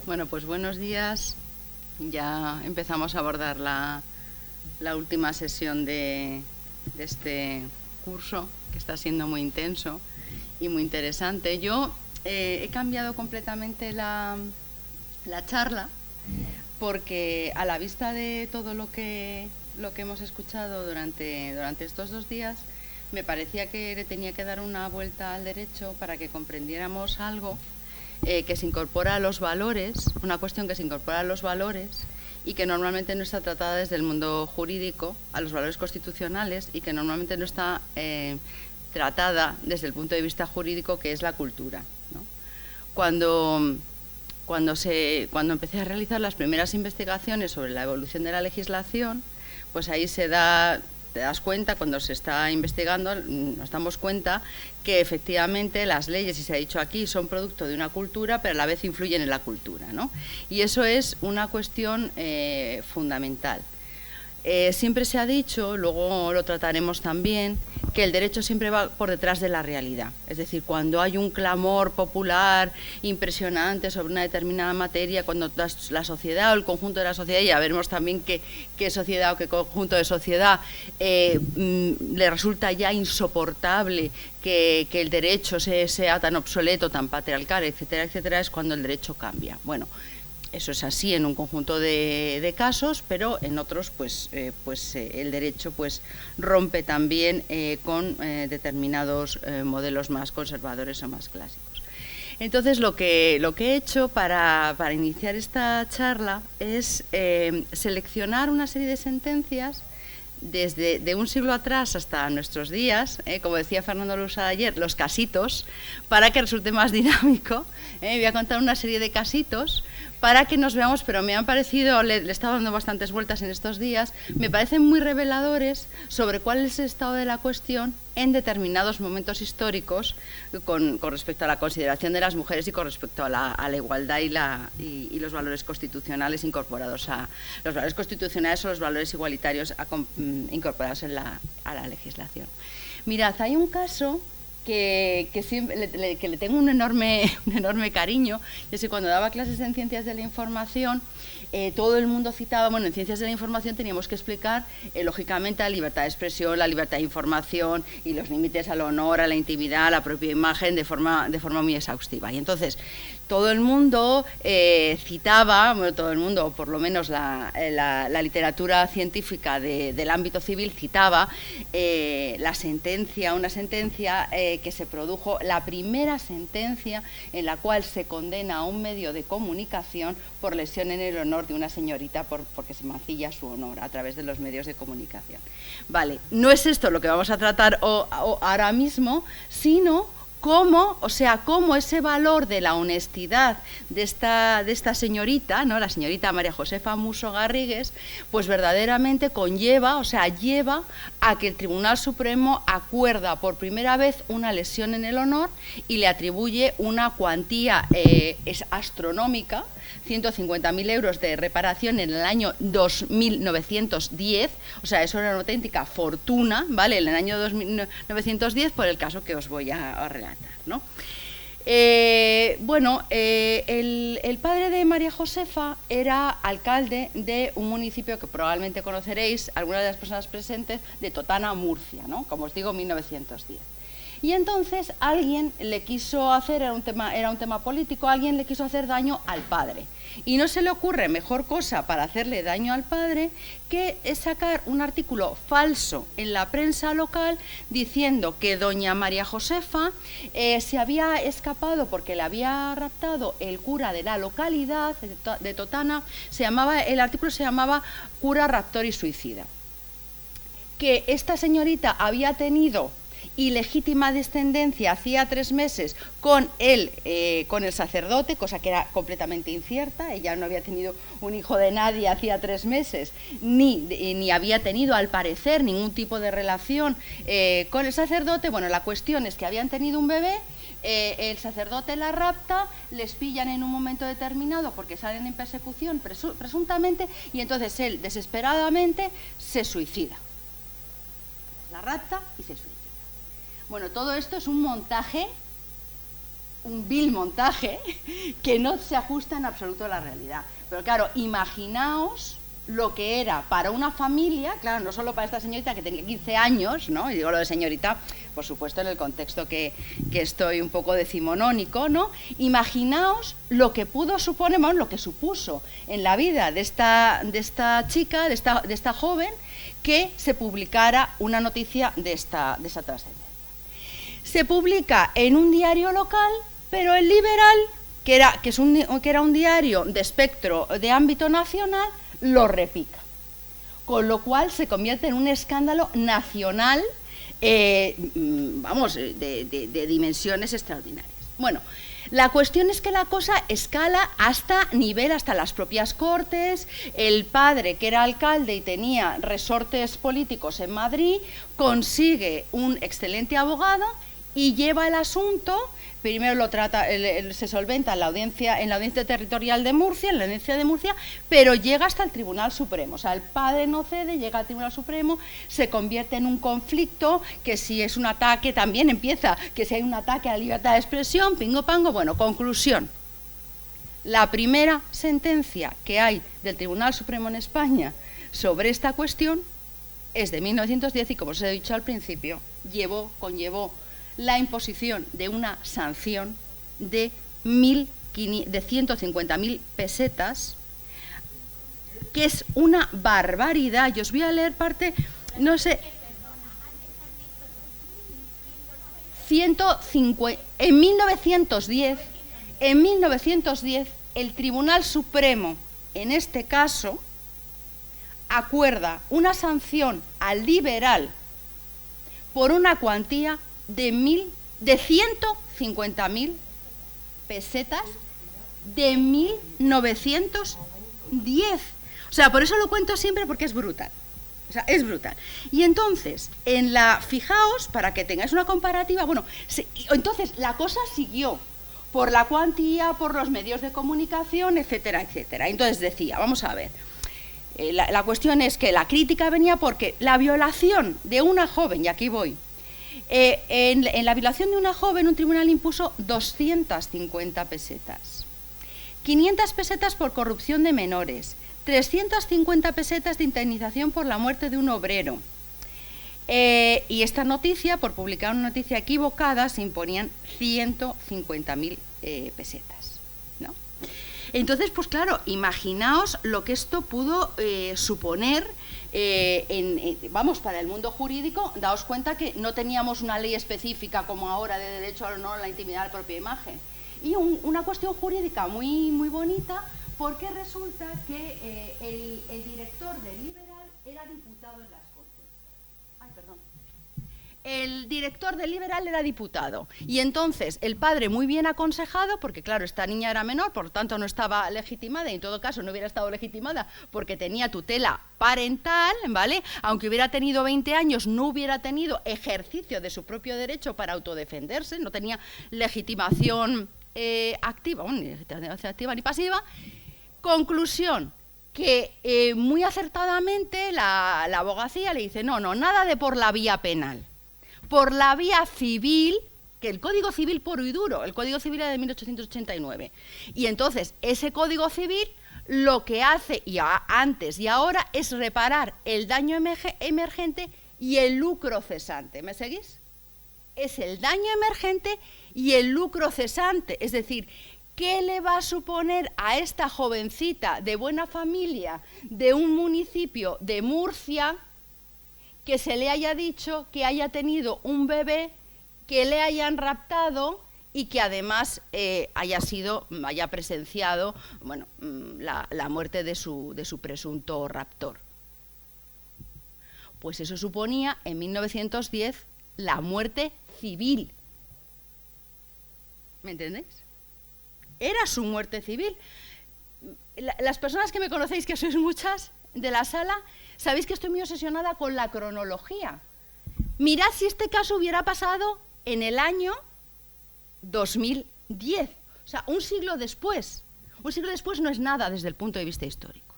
Bueno, pues buenos días. Ya empezamos a abordar la última sesión de este curso, que está siendo muy intenso y muy interesante. Yo he cambiado completamente la charla porque a la vista de todo lo que hemos escuchado durante estos 2 días, me parecía que le tenía que dar una vuelta al derecho para que comprendiéramos algo que se incorpora a los valores, una cuestión que se incorpora a los valores y que normalmente no está tratada desde el mundo jurídico, a los valores constitucionales, y que normalmente no está tratada desde el punto de vista jurídico, que es la cultura, ¿no? Cuando empecé a realizar las primeras investigaciones sobre la evolución de la legislación, pues ahí te das cuenta, cuando se está investigando, nos damos cuenta que efectivamente las leyes, y se ha dicho aquí, son producto de una cultura, pero a la vez influyen en la cultura, ¿no? Y eso es una cuestión fundamental. Siempre se ha dicho, luego lo trataremos también, que el derecho siempre va por detrás de la realidad. Es decir, cuando hay un clamor popular impresionante sobre una determinada materia, cuando la sociedad o el conjunto de la sociedad, y ya veremos también qué sociedad o qué conjunto de sociedad le resulta ya insoportable que el derecho sea tan obsoleto, tan patriarcal, etcétera, etcétera, es cuando el derecho cambia. Bueno, eso es así en un conjunto de casos, pero en otros el derecho rompe también con determinados modelos más conservadores o más clásicos. Entonces, lo que he hecho para iniciar esta charla es seleccionar una serie de sentencias desde un siglo atrás hasta nuestros días, como decía Fernando Lusada ayer, los casitos, para que resulte más dinámico. Voy a contar una serie de casitos para que nos veamos, pero me han parecido, le he estado dando bastantes vueltas en estos días, me parecen muy reveladores sobre cuál es el estado de la cuestión en determinados momentos históricos con respecto a la consideración de las mujeres y con respecto a la igualdad y los valores constitucionales incorporados los valores constitucionales o los valores igualitarios incorporados a la legislación. Mirad, hay un caso que le tengo un enorme cariño. Yo sé, cuando daba clases en Ciencias de la Información, todo el mundo citaba, bueno, en Ciencias de la Información teníamos que explicar, lógicamente, la libertad de expresión, la libertad de información y los límites al honor, a la intimidad, a la propia imagen, de forma muy exhaustiva. Y entonces, todo el mundo citaba, bueno, todo el mundo, o por lo menos la literatura científica del ámbito civil, citaba una sentencia que se produjo, la primera sentencia en la cual se condena a un medio de comunicación por lesión en el honor de una señorita porque se mancilla su honor a través de los medios de comunicación. Vale, no es esto lo que vamos a tratar ahora mismo, sino cómo ese valor de la honestidad de esta señorita, ¿no?, la señorita María Josefa Musso Garrigues, pues verdaderamente lleva a que el Tribunal Supremo acuerda por primera vez una lesión en el honor y le atribuye una cuantía astronómica, 150.000 euros de reparación en el año 2910, o sea, eso era una auténtica fortuna, ¿vale?, en el año 2910, por el caso que os voy a relatar, ¿no? El padre de María Josefa era alcalde de un municipio que probablemente conoceréis, algunas de las personas presentes, de Totana, Murcia, ¿no?, como os digo, 1910. Y entonces alguien le quiso hacer, era un tema político, alguien le quiso hacer daño al padre. Y no se le ocurre mejor cosa para hacerle daño al padre que sacar un artículo falso en la prensa local diciendo que doña María Josefa se había escapado porque le había raptado el cura de la localidad de Totana. El artículo se llamaba Cura, raptor y suicida. Que esta señorita había tenido ilegítima descendencia hacía 3 meses con el sacerdote, cosa que era completamente incierta. Ella no había tenido un hijo de nadie hacía 3 meses, ni había tenido, al parecer, ningún tipo de relación con el sacerdote. Bueno, la cuestión es que habían tenido un bebé, el sacerdote la rapta, les pillan en un momento determinado porque salen en persecución presuntamente, y entonces él desesperadamente se suicida. La rapta y se suicida. Bueno, todo esto es un montaje un vil montaje que no se ajusta en absoluto a la realidad. Pero claro, imaginaos lo que era para una familia, claro, no solo para esta señorita que tenía 15 años, ¿no? Y digo lo de señorita, por supuesto, en el contexto que estoy un poco decimonónico, ¿no? Imaginaos lo que pudo suponer, bueno, lo que supuso en la vida de esta chica, de esta joven, que se publicara una noticia de esa trascendencia. Se publica en un diario local, pero el Liberal, que era un diario de espectro de ámbito nacional, lo repica, con lo cual se convierte en un escándalo nacional, vamos, de dimensiones extraordinarias. Bueno, la cuestión es que la cosa escala hasta las propias Cortes. El padre, que era alcalde y tenía resortes políticos en Madrid, consigue un excelente abogado y lleva el asunto. Primero lo trata, se solventa en la audiencia territorial de Murcia, en la audiencia de Murcia, pero llega hasta el Tribunal Supremo. O sea, el padre no cede, llega al Tribunal Supremo, se convierte en un conflicto, que si es un ataque, también empieza, que si hay un ataque a la libertad de expresión, pingo pango. Bueno, conclusión. La primera sentencia que hay del Tribunal Supremo en España sobre esta cuestión es de 1910 y, como os he dicho al principio, conllevó la imposición de una sanción de 150.000 pesetas, que es una barbaridad. Yo os voy a leer parte, no sé, 150, en 1910, el Tribunal Supremo, en este caso, acuerda una sanción al Liberal por una cuantía de 150.000 pesetas de 1910. O sea, por eso lo cuento siempre, porque es brutal. O sea, es brutal. Y entonces, fijaos, para que tengáis una comparativa, bueno, entonces la cosa siguió por la cuantía, por los medios de comunicación, etcétera, etcétera. Entonces decía, vamos a ver, la cuestión es que la crítica venía porque la violación de una joven, y aquí voy, en la violación de una joven, un tribunal impuso 250 pesetas, 500 pesetas por corrupción de menores, 350 pesetas de indemnización por la muerte de un obrero. Y esta noticia, por publicar una noticia equivocada, se imponían 150.000 pesetas, ¿no? Entonces, pues claro, imaginaos lo que esto pudo suponer. Vamos, para el mundo jurídico, daos cuenta que no teníamos una ley específica como ahora de derecho a la intimidad de la propia imagen, y una cuestión jurídica muy, muy bonita, porque resulta que el director del Liberal era diputado en las Cortes. Ay, perdón. El director del Liberal era diputado, y entonces el padre, muy bien aconsejado, porque claro, esta niña era menor, por lo tanto no estaba legitimada, y en todo caso no hubiera estado legitimada porque tenía tutela parental, ¿vale? Aunque hubiera tenido 20 años, no hubiera tenido ejercicio de su propio derecho para autodefenderse, no tenía legitimación activa, bueno, ni legitimación activa ni pasiva. Conclusión, que muy acertadamente la abogacía le dice, no, nada de por la vía penal. Por la vía civil, que el Código Civil puro y duro, el Código Civil era de 1889, y entonces ese Código Civil lo que hace, antes y ahora, es reparar el daño emergente y el lucro cesante. ¿Me seguís? Es el daño emergente y el lucro cesante, es decir, ¿qué le va a suponer a esta jovencita de buena familia de un municipio de Murcia que se le haya dicho que haya tenido un bebé, que le hayan raptado y que además haya presenciado, bueno, la muerte de su presunto raptor? Pues eso suponía en 1910 la muerte civil. ¿Me entendéis? Era su muerte civil. Las personas que me conocéis, que sois muchas de la sala, sabéis que estoy muy obsesionada con la cronología. Mirad si este caso hubiera pasado en el año 2010, o sea, un siglo después. Un siglo después no es nada desde el punto de vista histórico.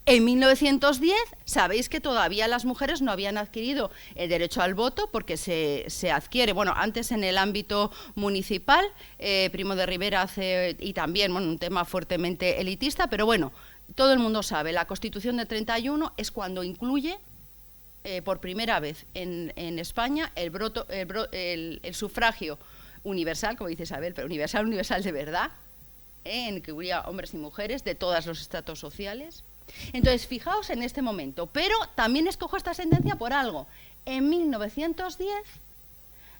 En 1910, sabéis que todavía las mujeres no habían adquirido el derecho al voto porque se adquiere, bueno, antes en el ámbito municipal, Primo de Rivera hace, y también, bueno, un tema fuertemente elitista, pero bueno, todo el mundo sabe, la Constitución del 31 es cuando incluye por primera vez en España el sufragio universal, como dice Isabel, pero universal de verdad, en que hubiera hombres y mujeres de todos los estratos sociales. Entonces, fijaos en este momento, pero también escojo esta sentencia por algo. En 1910,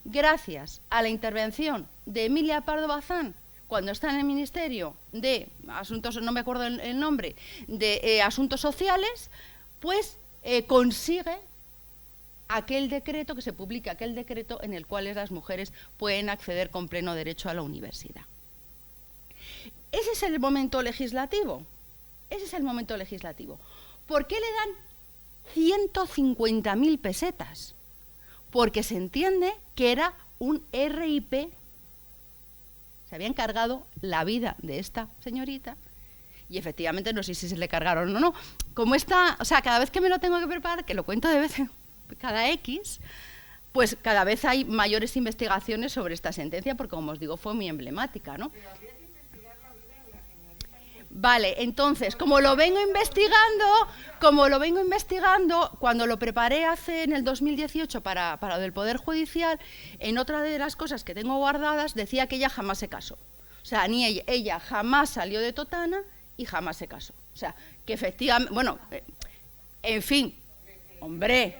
gracias a la intervención de Emilia Pardo Bazán, cuando está en el Ministerio de Asuntos, no me acuerdo el nombre, de Asuntos Sociales, pues consigue aquel decreto, que se publica aquel decreto en el cual las mujeres pueden acceder con pleno derecho a la universidad. Ese es el momento legislativo. Ese es el momento legislativo. ¿Por qué le dan 150.000 pesetas? Porque se entiende que era un RIP. Se habían cargado la vida de esta señorita y efectivamente no sé si se le cargaron o no. Como está, o sea, cada vez que me lo tengo que preparar, que lo cuento de vez en cada X, pues cada vez hay mayores investigaciones sobre esta sentencia porque, como os digo, fue muy emblemática, ¿no? Vale, entonces, como lo vengo investigando, cuando lo preparé en el 2018 para lo del Poder Judicial, en otra de las cosas que tengo guardadas, decía que ella jamás se casó. O sea, ni ella jamás salió de Totana y jamás se casó. O sea, que efectivamente, bueno, en fin, hombre,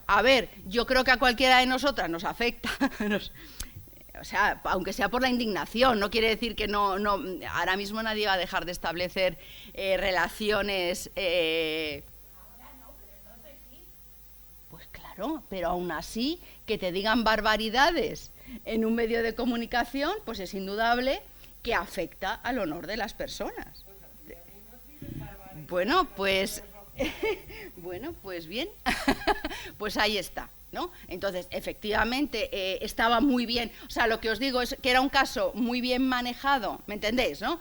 a ver, yo creo que a cualquiera de nosotras nos afecta, o sea, aunque sea por la indignación, no quiere decir que no ahora mismo nadie va a dejar de establecer relaciones. Ahora no, pero entonces sí. Pues claro, pero aún así, que te digan barbaridades en un medio de comunicación, pues es indudable que afecta al honor de las personas. Bueno, pues bien, pues ahí está. ¿No? Entonces, efectivamente, estaba muy bien, o sea, lo que os digo es que era un caso muy bien manejado, ¿me entendéis? ¿No?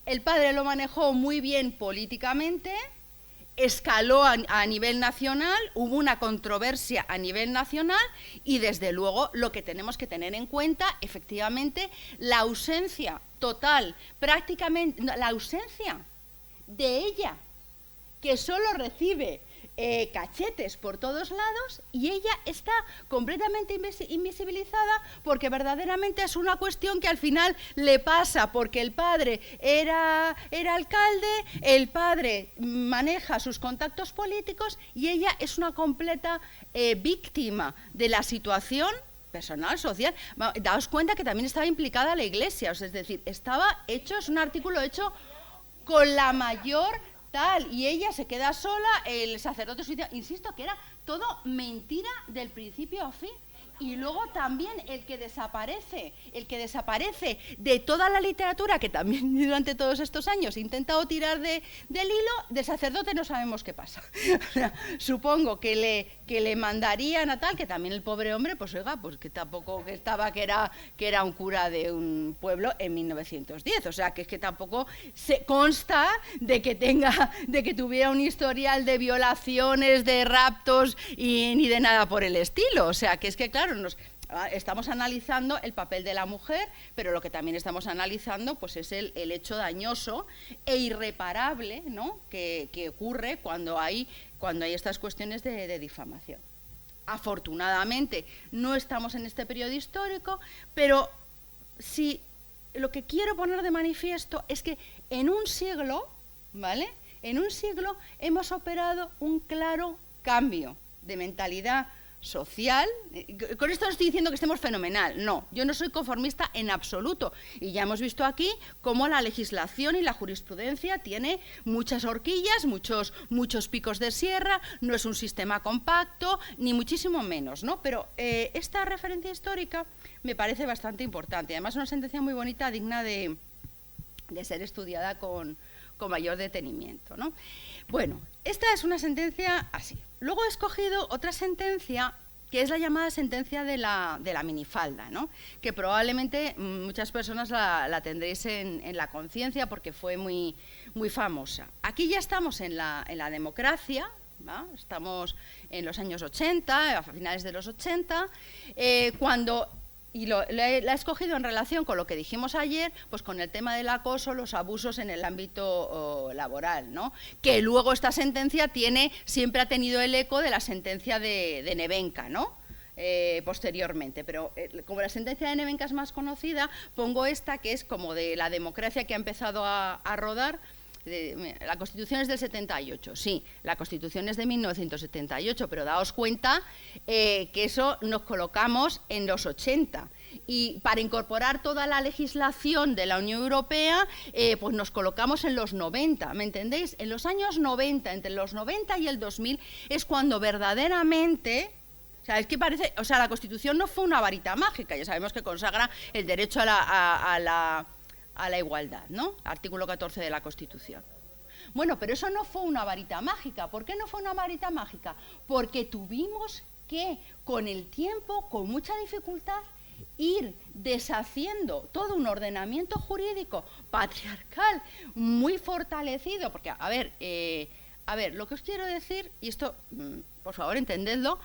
El padre lo manejó muy bien políticamente, escaló a nivel nacional, hubo una controversia a nivel nacional y, desde luego, lo que tenemos que tener en cuenta, efectivamente, la ausencia total, prácticamente, la ausencia de ella, que solo recibe cachetes por todos lados y ella está completamente invisibilizada porque verdaderamente es una cuestión que al final le pasa porque el padre era alcalde, el padre maneja sus contactos políticos y ella es una completa víctima de la situación personal, social. Daos cuenta que también estaba implicada la Iglesia, o sea, es decir, es un artículo hecho con la mayor tal, y ella se queda sola, el sacerdote suicida, insisto que era todo mentira del principio a fin. Y luego también el que desaparece de toda la literatura, que también durante todos estos años he intentado tirar del hilo, del sacerdote no sabemos qué pasa. O sea, supongo que le mandarían a tal, que también el pobre hombre, pues oiga, pues que tampoco que era un cura de un pueblo en 1910. O sea, que es que tampoco se consta de que tuviera un historial de violaciones, de raptos y ni de nada por el estilo. O sea, que es que claro, estamos analizando el papel de la mujer, pero lo que también estamos analizando pues es el hecho dañoso e irreparable, ¿no?, que ocurre cuando hay estas cuestiones de difamación. Afortunadamente no estamos en este periodo histórico, pero sí, lo que quiero poner de manifiesto es que en un siglo, ¿vale?, en un siglo hemos operado un claro cambio de mentalidad social. Con esto no estoy diciendo que estemos fenomenal, no, yo no soy conformista en absoluto, y ya hemos visto aquí cómo la legislación y la jurisprudencia tiene muchas horquillas, muchos picos de sierra, no es un sistema compacto, ni muchísimo menos, ¿no? Pero esta referencia histórica me parece bastante importante, además una sentencia muy bonita, digna de ser estudiada con mayor detenimiento, ¿no? Bueno, esta es una sentencia así. Luego he escogido otra sentencia que es la llamada sentencia de la minifalda, ¿no? Que probablemente muchas personas la tendréis en la conciencia porque fue muy, muy famosa. Aquí ya estamos en la democracia, ¿va? Estamos en los años 80, a finales de los 80, y la he escogido en relación con lo que dijimos ayer, pues con el tema del acoso, los abusos en el ámbito laboral, ¿no? Que luego esta sentencia siempre ha tenido el eco de la sentencia de Nevenka, ¿no? Posteriormente, pero como la sentencia de Nevenka es más conocida, pongo esta que es como de la democracia que ha empezado a rodar. La Constitución es del 78, sí, la Constitución es de 1978, pero daos cuenta que eso nos colocamos en los 80 y para incorporar toda la legislación de la Unión Europea pues nos colocamos en los 90, ¿me entendéis? En los años 90, entre los 90 y el 2000 es cuando verdaderamente... O sea, es que parece, o sea, la Constitución no fue una varita mágica, ya sabemos que consagra el derecho a la igualdad, ¿no? Artículo 14 de la Constitución. Bueno, pero eso no fue una varita mágica. ¿Por qué no fue una varita mágica? Porque tuvimos que, con el tiempo, con mucha dificultad, ir deshaciendo todo un ordenamiento jurídico patriarcal muy fortalecido. Porque, a ver, lo que os quiero decir, y esto, por favor, entendedlo,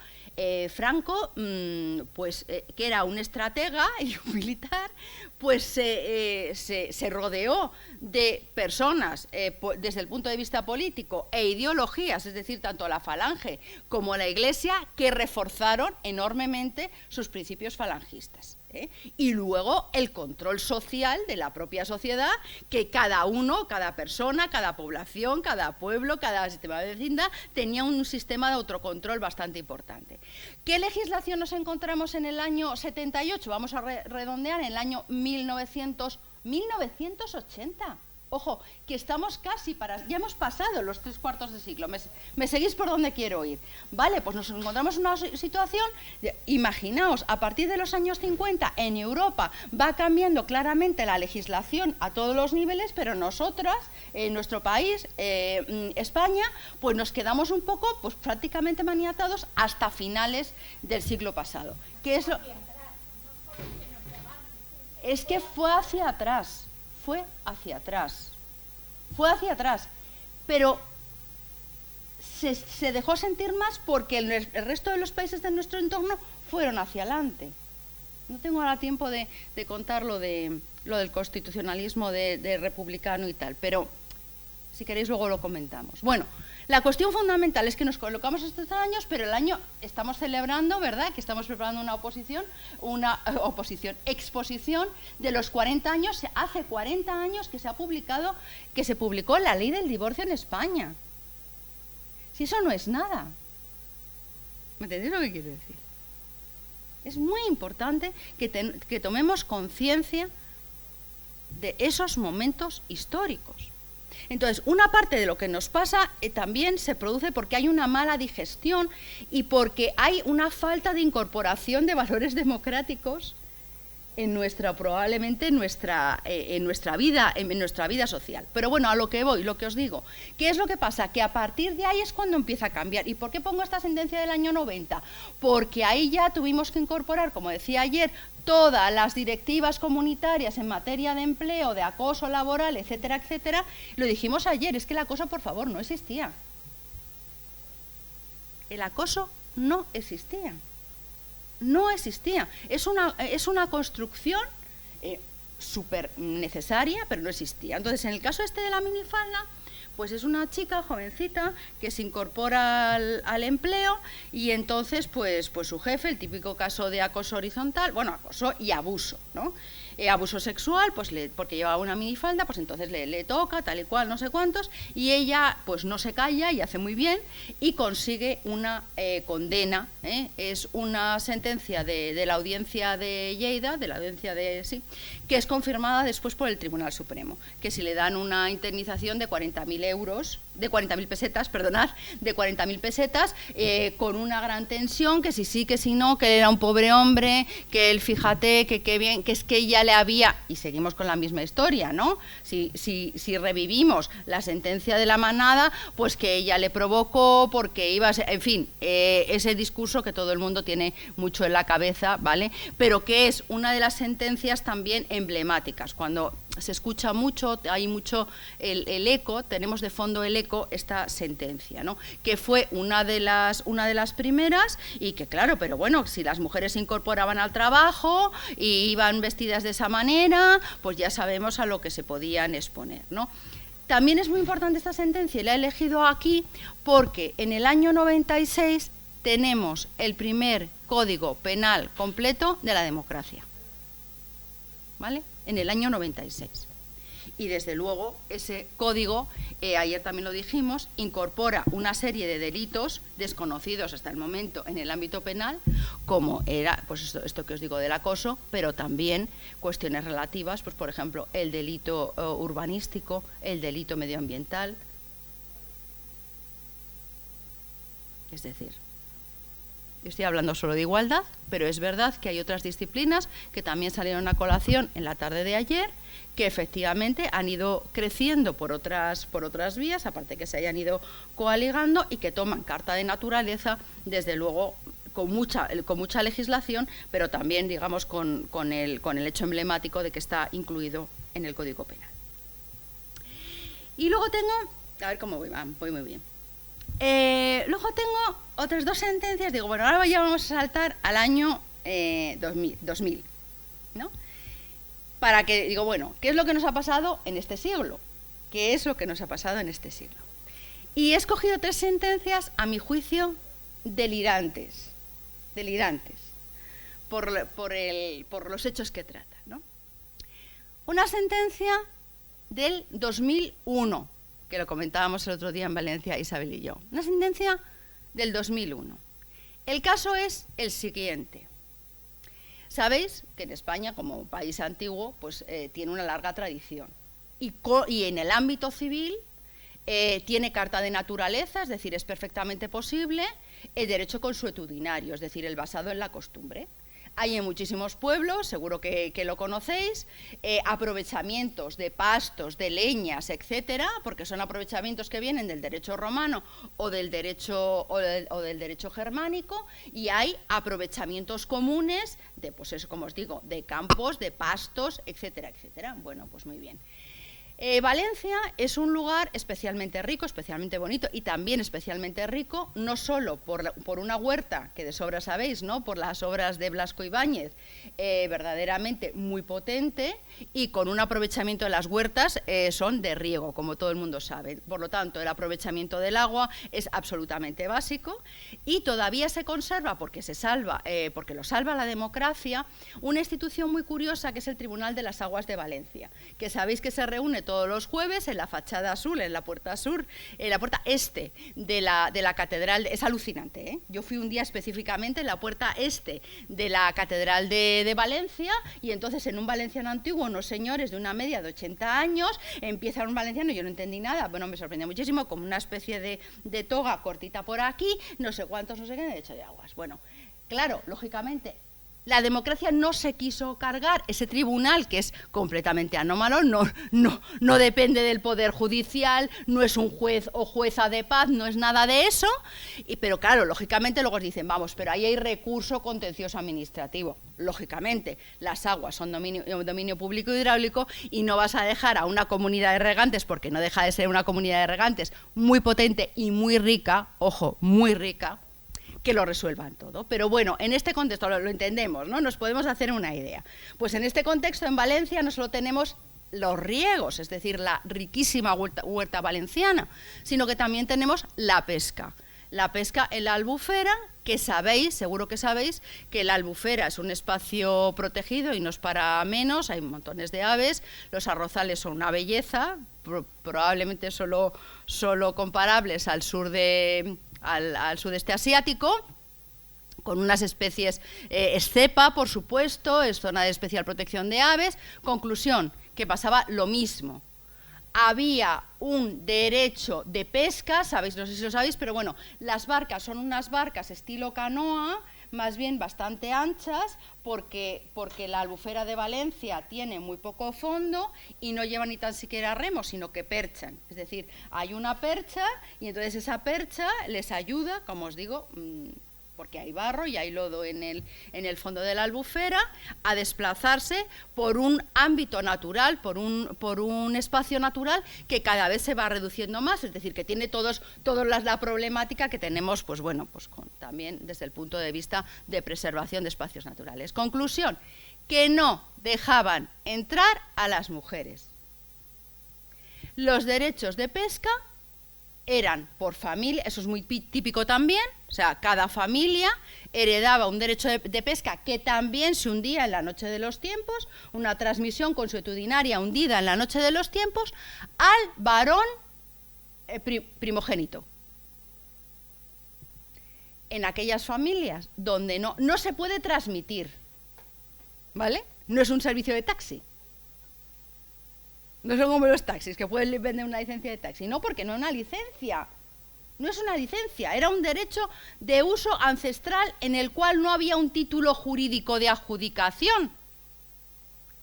Franco, que era un estratega y un militar, pues se rodeó de personas desde el punto de vista político e ideologías, es decir, tanto la Falange como la Iglesia, que reforzaron enormemente sus principios falangistas. Y luego el control social de la propia sociedad, que cada uno, cada persona, cada población, cada pueblo, cada sistema de vecindad tenía un sistema de autocontrol bastante importante. ¿Qué legislación nos encontramos en el año 78? Vamos a redondear en el año 1980. Ojo, que estamos casi ya hemos pasado los 3/4 de siglo, me seguís por donde quiero ir. Vale, pues nos encontramos en una situación, imaginaos, a partir de los años 50 en Europa va cambiando claramente la legislación a todos los niveles, pero nosotras, en nuestro país, España, pues nos quedamos un poco, pues prácticamente maniatados hasta finales del siglo pasado. ¿Qué es lo? Es que fue hacia atrás. Fue hacia atrás, pero se dejó sentir más porque el resto de los países de nuestro entorno fueron hacia adelante. No tengo ahora tiempo de contar lo del constitucionalismo de republicano y tal, pero si queréis luego lo comentamos. Bueno, la cuestión fundamental es que nos colocamos estos años, pero el año estamos celebrando, ¿verdad?, que estamos preparando exposición de los 40 años, hace 40 años que se publicó la ley del divorcio en España. Si eso no es nada. ¿Me entendéis lo que quiero decir? Es muy importante que tomemos conciencia de esos momentos históricos. Entonces, una parte de lo que nos pasa también se produce porque hay una mala digestión y porque hay una falta de incorporación de valores democráticos probablemente en nuestra vida social. Pero bueno, a lo que voy, lo que os digo, ¿qué es lo que pasa? Que a partir de ahí es cuando empieza a cambiar. ¿Y por qué pongo esta sentencia del año 90? Porque ahí ya tuvimos que incorporar, como decía ayer, todas las directivas comunitarias en materia de empleo, de acoso laboral, etcétera, etcétera. Lo dijimos ayer, es que el acoso, por favor, no existía. El acoso no existía. No existía. Es una construcción súper necesaria, pero no existía. Entonces, en el caso de la minifalda, pues es una chica jovencita que se incorpora al empleo y entonces pues su jefe, el típico caso de acoso horizontal, bueno, acoso y abuso, ¿no? Abuso sexual, pues porque lleva una minifalda, pues entonces le toca, tal y cual, no sé cuántos, y ella pues no se calla y hace muy bien y consigue una condena, es una sentencia de la audiencia de Lleida, que es confirmada después por el Tribunal Supremo, que si le dan una indemnización de 40.000 euros, de 40.000 pesetas, perdonad, de 40.000 pesetas, con una gran tensión, que si sí, que si no, que él era un pobre hombre, que él, fíjate, que qué bien, que es que ella le había, y seguimos con la misma historia, ¿no? Si revivimos la sentencia de la manada, pues que ella le provocó, porque iba a ser, en fin, ese discurso que todo el mundo tiene mucho en la cabeza, ¿vale? Pero que es una de las sentencias también emblemáticas, cuando se escucha mucho, hay mucho el eco, tenemos de fondo el eco esta sentencia, ¿no? Que fue una de las primeras, y que claro, pero bueno, si las mujeres se incorporaban al trabajo y iban vestidas de esa manera, pues ya sabemos a lo que se podían exponer, ¿no? También es muy importante esta sentencia, y la he elegido aquí porque en el año 96 tenemos el primer código penal completo de la democracia, ¿vale? En el año 96. Y desde luego ese código, ayer también lo dijimos, incorpora una serie de delitos desconocidos hasta el momento en el ámbito penal, como era pues esto que os digo del acoso, pero también cuestiones relativas, pues por ejemplo, el delito urbanístico, el delito medioambiental. Es decir, yo estoy hablando solo de igualdad, pero es verdad que hay otras disciplinas que también salieron a colación en la tarde de ayer, que efectivamente han ido creciendo por otras vías, aparte que se hayan ido coaligando y que toman carta de naturaleza, desde luego, con mucha legislación, pero también, digamos, con el hecho emblemático de que está incluido en el Código Penal. Y luego tengo, a ver cómo voy muy bien. Luego tengo otras dos sentencias, digo, bueno, ahora ya vamos a saltar al año 2000, ¿no? Para que, digo, bueno, ¿qué es lo que nos ha pasado en este siglo? ¿Qué es lo que nos ha pasado en este siglo? Y he escogido tres sentencias, a mi juicio, delirantes, por los hechos que tratan, ¿no? Una sentencia del 2001, que lo comentábamos el otro día en Valencia, Isabel y yo. Una sentencia del 2001. El caso es el siguiente. Sabéis que en España, como país antiguo, pues tiene una larga tradición. Y en el ámbito civil tiene carta de naturaleza, es decir, es perfectamente posible el derecho consuetudinario, es decir, el basado en la costumbre. Hay en muchísimos pueblos, seguro que lo conocéis, aprovechamientos de pastos, de leñas, etcétera, porque son aprovechamientos que vienen del derecho romano o del derecho germánico, y hay aprovechamientos comunes de, pues eso, como os digo, de campos, de pastos, etcétera, etcétera. Bueno, pues muy bien. Valencia es un lugar especialmente rico, especialmente bonito y también especialmente rico, no solo por una huerta, que de sobra sabéis, ¿no? Por las obras de Blasco Ibáñez, verdaderamente muy potente, y con un aprovechamiento de las huertas son de riego, como todo el mundo sabe. Por lo tanto, el aprovechamiento del agua es absolutamente básico, y todavía se conserva, porque lo salva la democracia, una institución muy curiosa que es el Tribunal de las Aguas de Valencia, que sabéis que se reúne todos los jueves en la fachada sur, en la puerta sur, en la puerta este de la catedral. Es alucinante, ¿eh? Yo fui un día específicamente en la puerta este de la catedral de Valencia, y entonces en un valenciano antiguo, unos señores de una media de 80 años, empieza un valenciano, yo no entendí nada, bueno, me sorprendió muchísimo, como una especie de toga cortita por aquí, no sé cuántos, no sé qué, de hecho de aguas. Bueno, claro, lógicamente, la democracia no se quiso cargar ese tribunal, que es completamente anómalo, no depende del poder judicial, no es un juez o jueza de paz, no es nada de eso, pero claro, lógicamente luego dicen, vamos, pero ahí hay recurso contencioso administrativo. Lógicamente, las aguas son dominio público hidráulico, y no vas a dejar a una comunidad de regantes, porque no deja de ser una comunidad de regantes muy potente y muy rica, ojo, muy rica, que lo resuelvan todo. Pero bueno, en este contexto lo entendemos, ¿no? Nos podemos hacer una idea. Pues en este contexto, en Valencia, no solo tenemos los riegos, es decir, la riquísima huerta valenciana, sino que también tenemos la pesca. La pesca en la Albufera, que sabéis, seguro que sabéis, que la Albufera es un espacio protegido y no es para menos, hay montones de aves, los arrozales son una belleza, probablemente solo comparables al al sudeste asiático, con unas especies, es cepa, por supuesto, es zona de especial protección de aves. Conclusión, que pasaba lo mismo. había un derecho de pesca, sabéis, no sé si lo sabéis, pero bueno, las barcas son unas barcas estilo canoa, más bien bastante anchas, porque la Albufera de Valencia tiene muy poco fondo y no llevan ni tan siquiera remos, sino que perchan. Es decir, hay una percha y entonces esa percha les ayuda, como os digo, porque hay barro y hay lodo en el fondo de la albufera, a desplazarse por un ámbito natural, por un espacio natural que cada vez se va reduciendo más, es decir, que tiene todos la problemática que tenemos, pues bueno, pues también desde el punto de vista de preservación de espacios naturales. Conclusión, que no dejaban entrar a las mujeres. Los derechos de pesca eran por familia, eso es muy típico también, o sea, cada familia heredaba un derecho de pesca que también se hundía en la noche de los tiempos, una transmisión consuetudinaria hundida en la noche de los tiempos al varón primogénito. En aquellas familias donde no se puede transmitir, ¿vale? No es un servicio de taxi. No son como los taxis, que pueden vender una licencia de taxi. No, porque no es una licencia. No es una licencia, era un derecho de uso ancestral en el cual no había un título jurídico de adjudicación.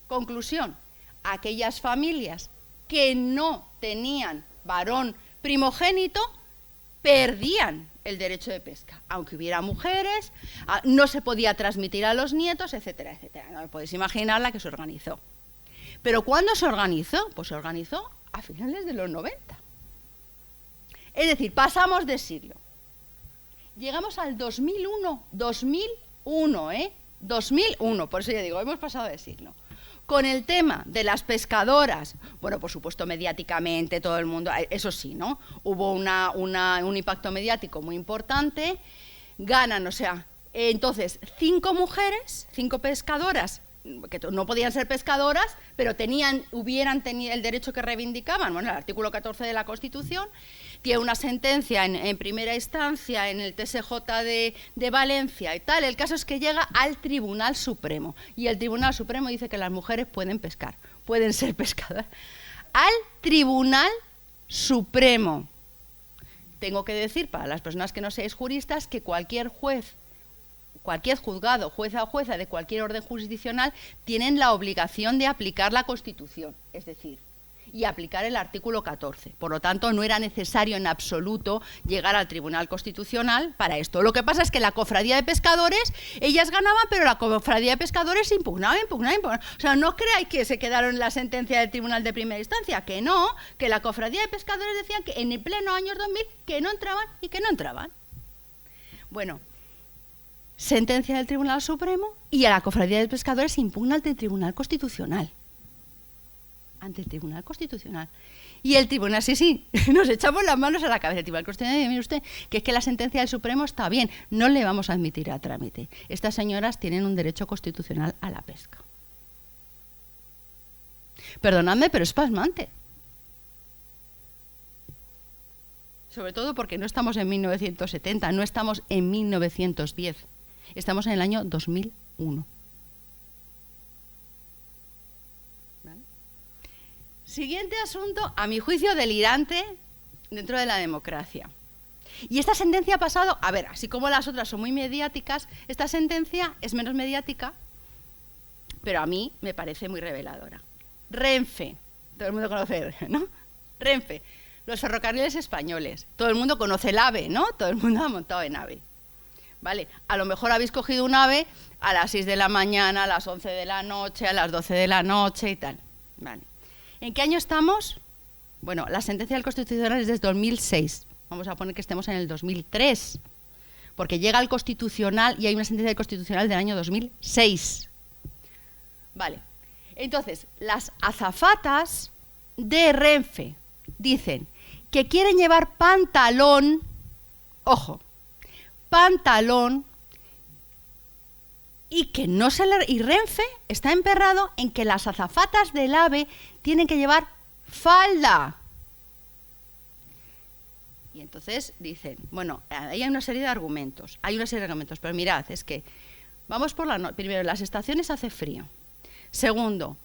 Conclusión, aquellas familias que no tenían varón primogénito perdían el derecho de pesca, aunque hubiera mujeres, no se podía transmitir a los nietos, etcétera, etcétera. No podéis imaginar la que se organizó. ¿Pero cuándo se organizó? Pues se organizó a finales de los 90. Es decir, pasamos de siglo. Llegamos al 2001, 2001, por eso ya digo, hemos pasado de siglo. Con el tema de las pescadoras, bueno, por supuesto, mediáticamente, todo el mundo, eso sí, ¿no? Hubo un impacto mediático muy importante, ganan, o sea, entonces, 5 mujeres, 5 pescadoras, que no podían ser pescadoras, pero hubieran tenido el derecho que reivindicaban, bueno, el artículo 14 de la Constitución, tiene una sentencia en primera instancia en el TSJ de Valencia y tal. El caso es que llega al Tribunal Supremo, y el Tribunal Supremo dice que las mujeres pueden pescar, pueden ser pescadoras. Al Tribunal Supremo. Tengo que decir, para las personas que no seáis juristas, que cualquier juez, cualquier juzgado, jueza o jueza de cualquier orden jurisdiccional, tienen la obligación de aplicar la Constitución, es decir, y aplicar el artículo 14. Por lo tanto, no era necesario en absoluto llegar al Tribunal Constitucional para esto. Lo que pasa es que la cofradía de pescadores, ellas ganaban, pero la cofradía de pescadores impugnaba. O sea, no creáis que se quedaron en la sentencia del Tribunal de Primera Instancia, que no, que la cofradía de pescadores decían que en el pleno años 2000 que no entraban y que no entraban. Bueno, sentencia del Tribunal Supremo y a la cofradía de pescadores se impugna ante el Tribunal Constitucional. Ante el Tribunal Constitucional. Y el Tribunal, sí, nos echamos las manos a la cabeza. El Tribunal Constitucional dice, mire usted, que es que la sentencia del Supremo está bien, no le vamos a admitir a trámite. Estas señoras tienen un derecho constitucional a la pesca. Perdonadme, pero es pasmante. Sobre todo porque no estamos en 1970, no estamos en 1910. Estamos en el año 2001. ¿Vale? Siguiente asunto, a mi juicio delirante dentro de la democracia. Y esta sentencia ha pasado, a ver, así como las otras son muy mediáticas, esta sentencia es menos mediática, pero a mí me parece muy reveladora. Renfe, todo el mundo conoce, ¿no? Renfe, los ferrocarriles españoles, todo el mundo conoce el AVE, ¿no? Todo el mundo ha montado en AVE. Vale, a lo mejor habéis cogido un AVE a las 6 de la mañana, a las 11 de la noche, a las 12 de la noche y tal. Vale. ¿En qué año estamos? Bueno, la sentencia del Constitucional es desde 2006. Vamos a poner que estemos en el 2003, porque llega al Constitucional y hay una sentencia del Constitucional del año 2006. Vale. Entonces, las azafatas de Renfe dicen que quieren llevar pantalón, ojo, pantalón, y que no se le, y Renfe está emperrado en que las azafatas del AVE tienen que llevar falda. Y entonces dicen, bueno, ahí hay una serie de argumentos, pero mirad, es que vamos por primero, en las estaciones hace frío. Segundo,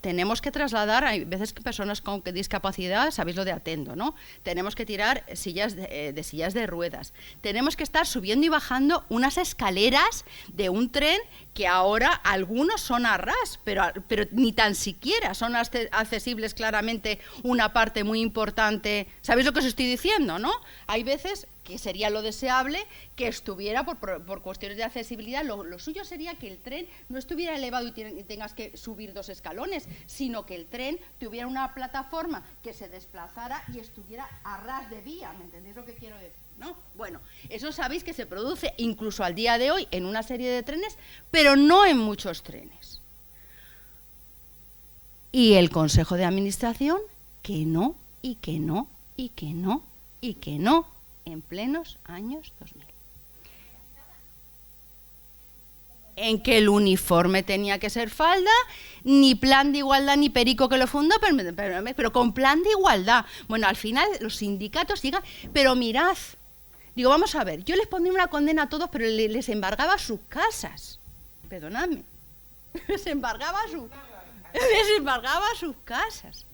tenemos que trasladar, hay veces que personas con discapacidad, sabéis lo de Atendo, ¿no? Tenemos que tirar sillas de sillas de ruedas. Tenemos que estar subiendo y bajando unas escaleras de un tren que ahora algunos son a ras, pero ni tan siquiera son accesibles claramente una parte muy importante. ¿Sabéis lo que os estoy diciendo, no? Hay veces que sería lo deseable que estuviera por cuestiones de accesibilidad, lo suyo sería que el tren no estuviera elevado y tengas que subir 2 escalones, sino que el tren tuviera una plataforma que se desplazara y estuviera a ras de vía, ¿me entendéis lo que quiero decir? ¿No? Bueno, eso sabéis que se produce incluso al día de hoy en una serie de trenes, pero no en muchos trenes. Y el Consejo de Administración, que no, y que no, y que no, y que no, en plenos años 2000. En que el uniforme tenía que ser falda, ni plan de igualdad, ni Perico que lo fundó, pero con plan de igualdad. Bueno, al final los sindicatos llegan, pero mirad, digo, vamos a ver, yo les pondría una condena a todos, pero les embargaba sus casas. Perdonadme, les embargaba sus casas.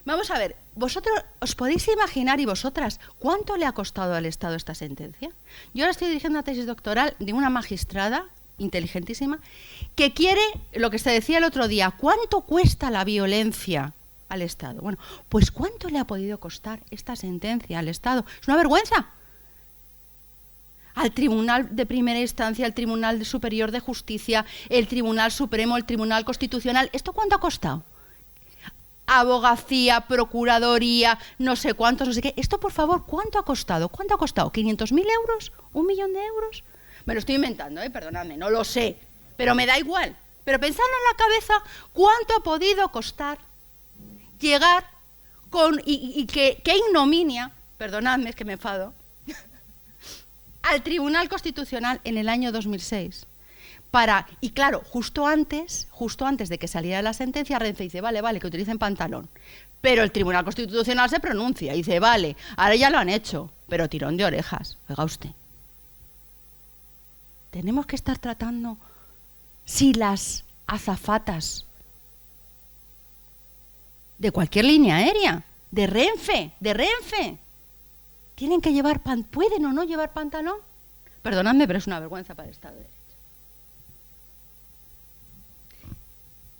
Vamos a ver, vosotros os podéis imaginar, y vosotras, ¿cuánto le ha costado al Estado esta sentencia? Yo ahora estoy dirigiendo una tesis doctoral de una magistrada inteligentísima que quiere, lo que se decía el otro día, ¿cuánto cuesta la violencia al Estado? Bueno, pues ¿cuánto le ha podido costar esta sentencia al Estado? Es una vergüenza. Al Tribunal de Primera Instancia, al Tribunal Superior de Justicia, el Tribunal Supremo, el Tribunal Constitucional, ¿esto cuánto ha costado? Abogacía, procuraduría, no sé cuántos, no sé qué. Esto, por favor, ¿cuánto ha costado? ¿Cuánto ha costado? ¿500.000 euros? ¿1 millón de euros? Me lo estoy inventando, perdonadme, no lo sé, pero me da igual. Pero pensadlo en la cabeza, ¿cuánto ha podido costar llegar con, y qué ignominia, perdonadme, es que me enfado, al Tribunal Constitucional en el año 2006? Y claro, justo antes de que saliera la sentencia, Renfe dice, vale, que utilicen pantalón. Pero el Tribunal Constitucional se pronuncia y dice, vale, ahora ya lo han hecho, pero tirón de orejas, oiga usted. Tenemos que estar tratando si las azafatas de cualquier línea aérea, de Renfe, tienen que llevar, pueden o no llevar pantalón. Perdonadme, pero es una vergüenza para el Estado de Derecho.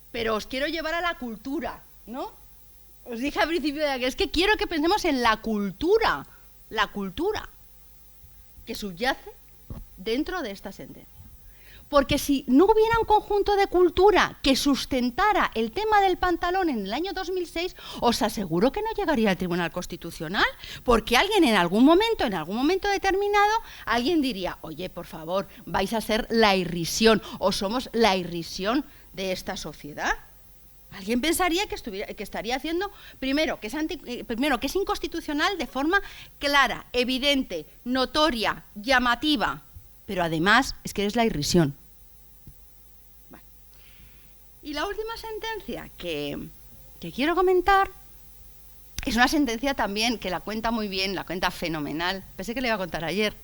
Pero os quiero llevar a la cultura, ¿no? Os dije al principio de que es que quiero que pensemos en la cultura que subyace dentro de esta sentencia. Porque si no hubiera un conjunto de cultura que sustentara el tema del pantalón en el año 2006, os aseguro que no llegaría al Tribunal Constitucional, porque alguien en algún momento determinado, alguien diría, oye, por favor, vais a ser la irrisión, o somos la irrisión de esta sociedad. Alguien pensaría que estaría haciendo, primero que es inconstitucional de forma clara, evidente, notoria, llamativa, pero además es que eres la irrisión. Vale. Y la última sentencia que quiero comentar es una sentencia también que la cuenta muy bien, la cuenta fenomenal, pensé que le iba a contar ayer,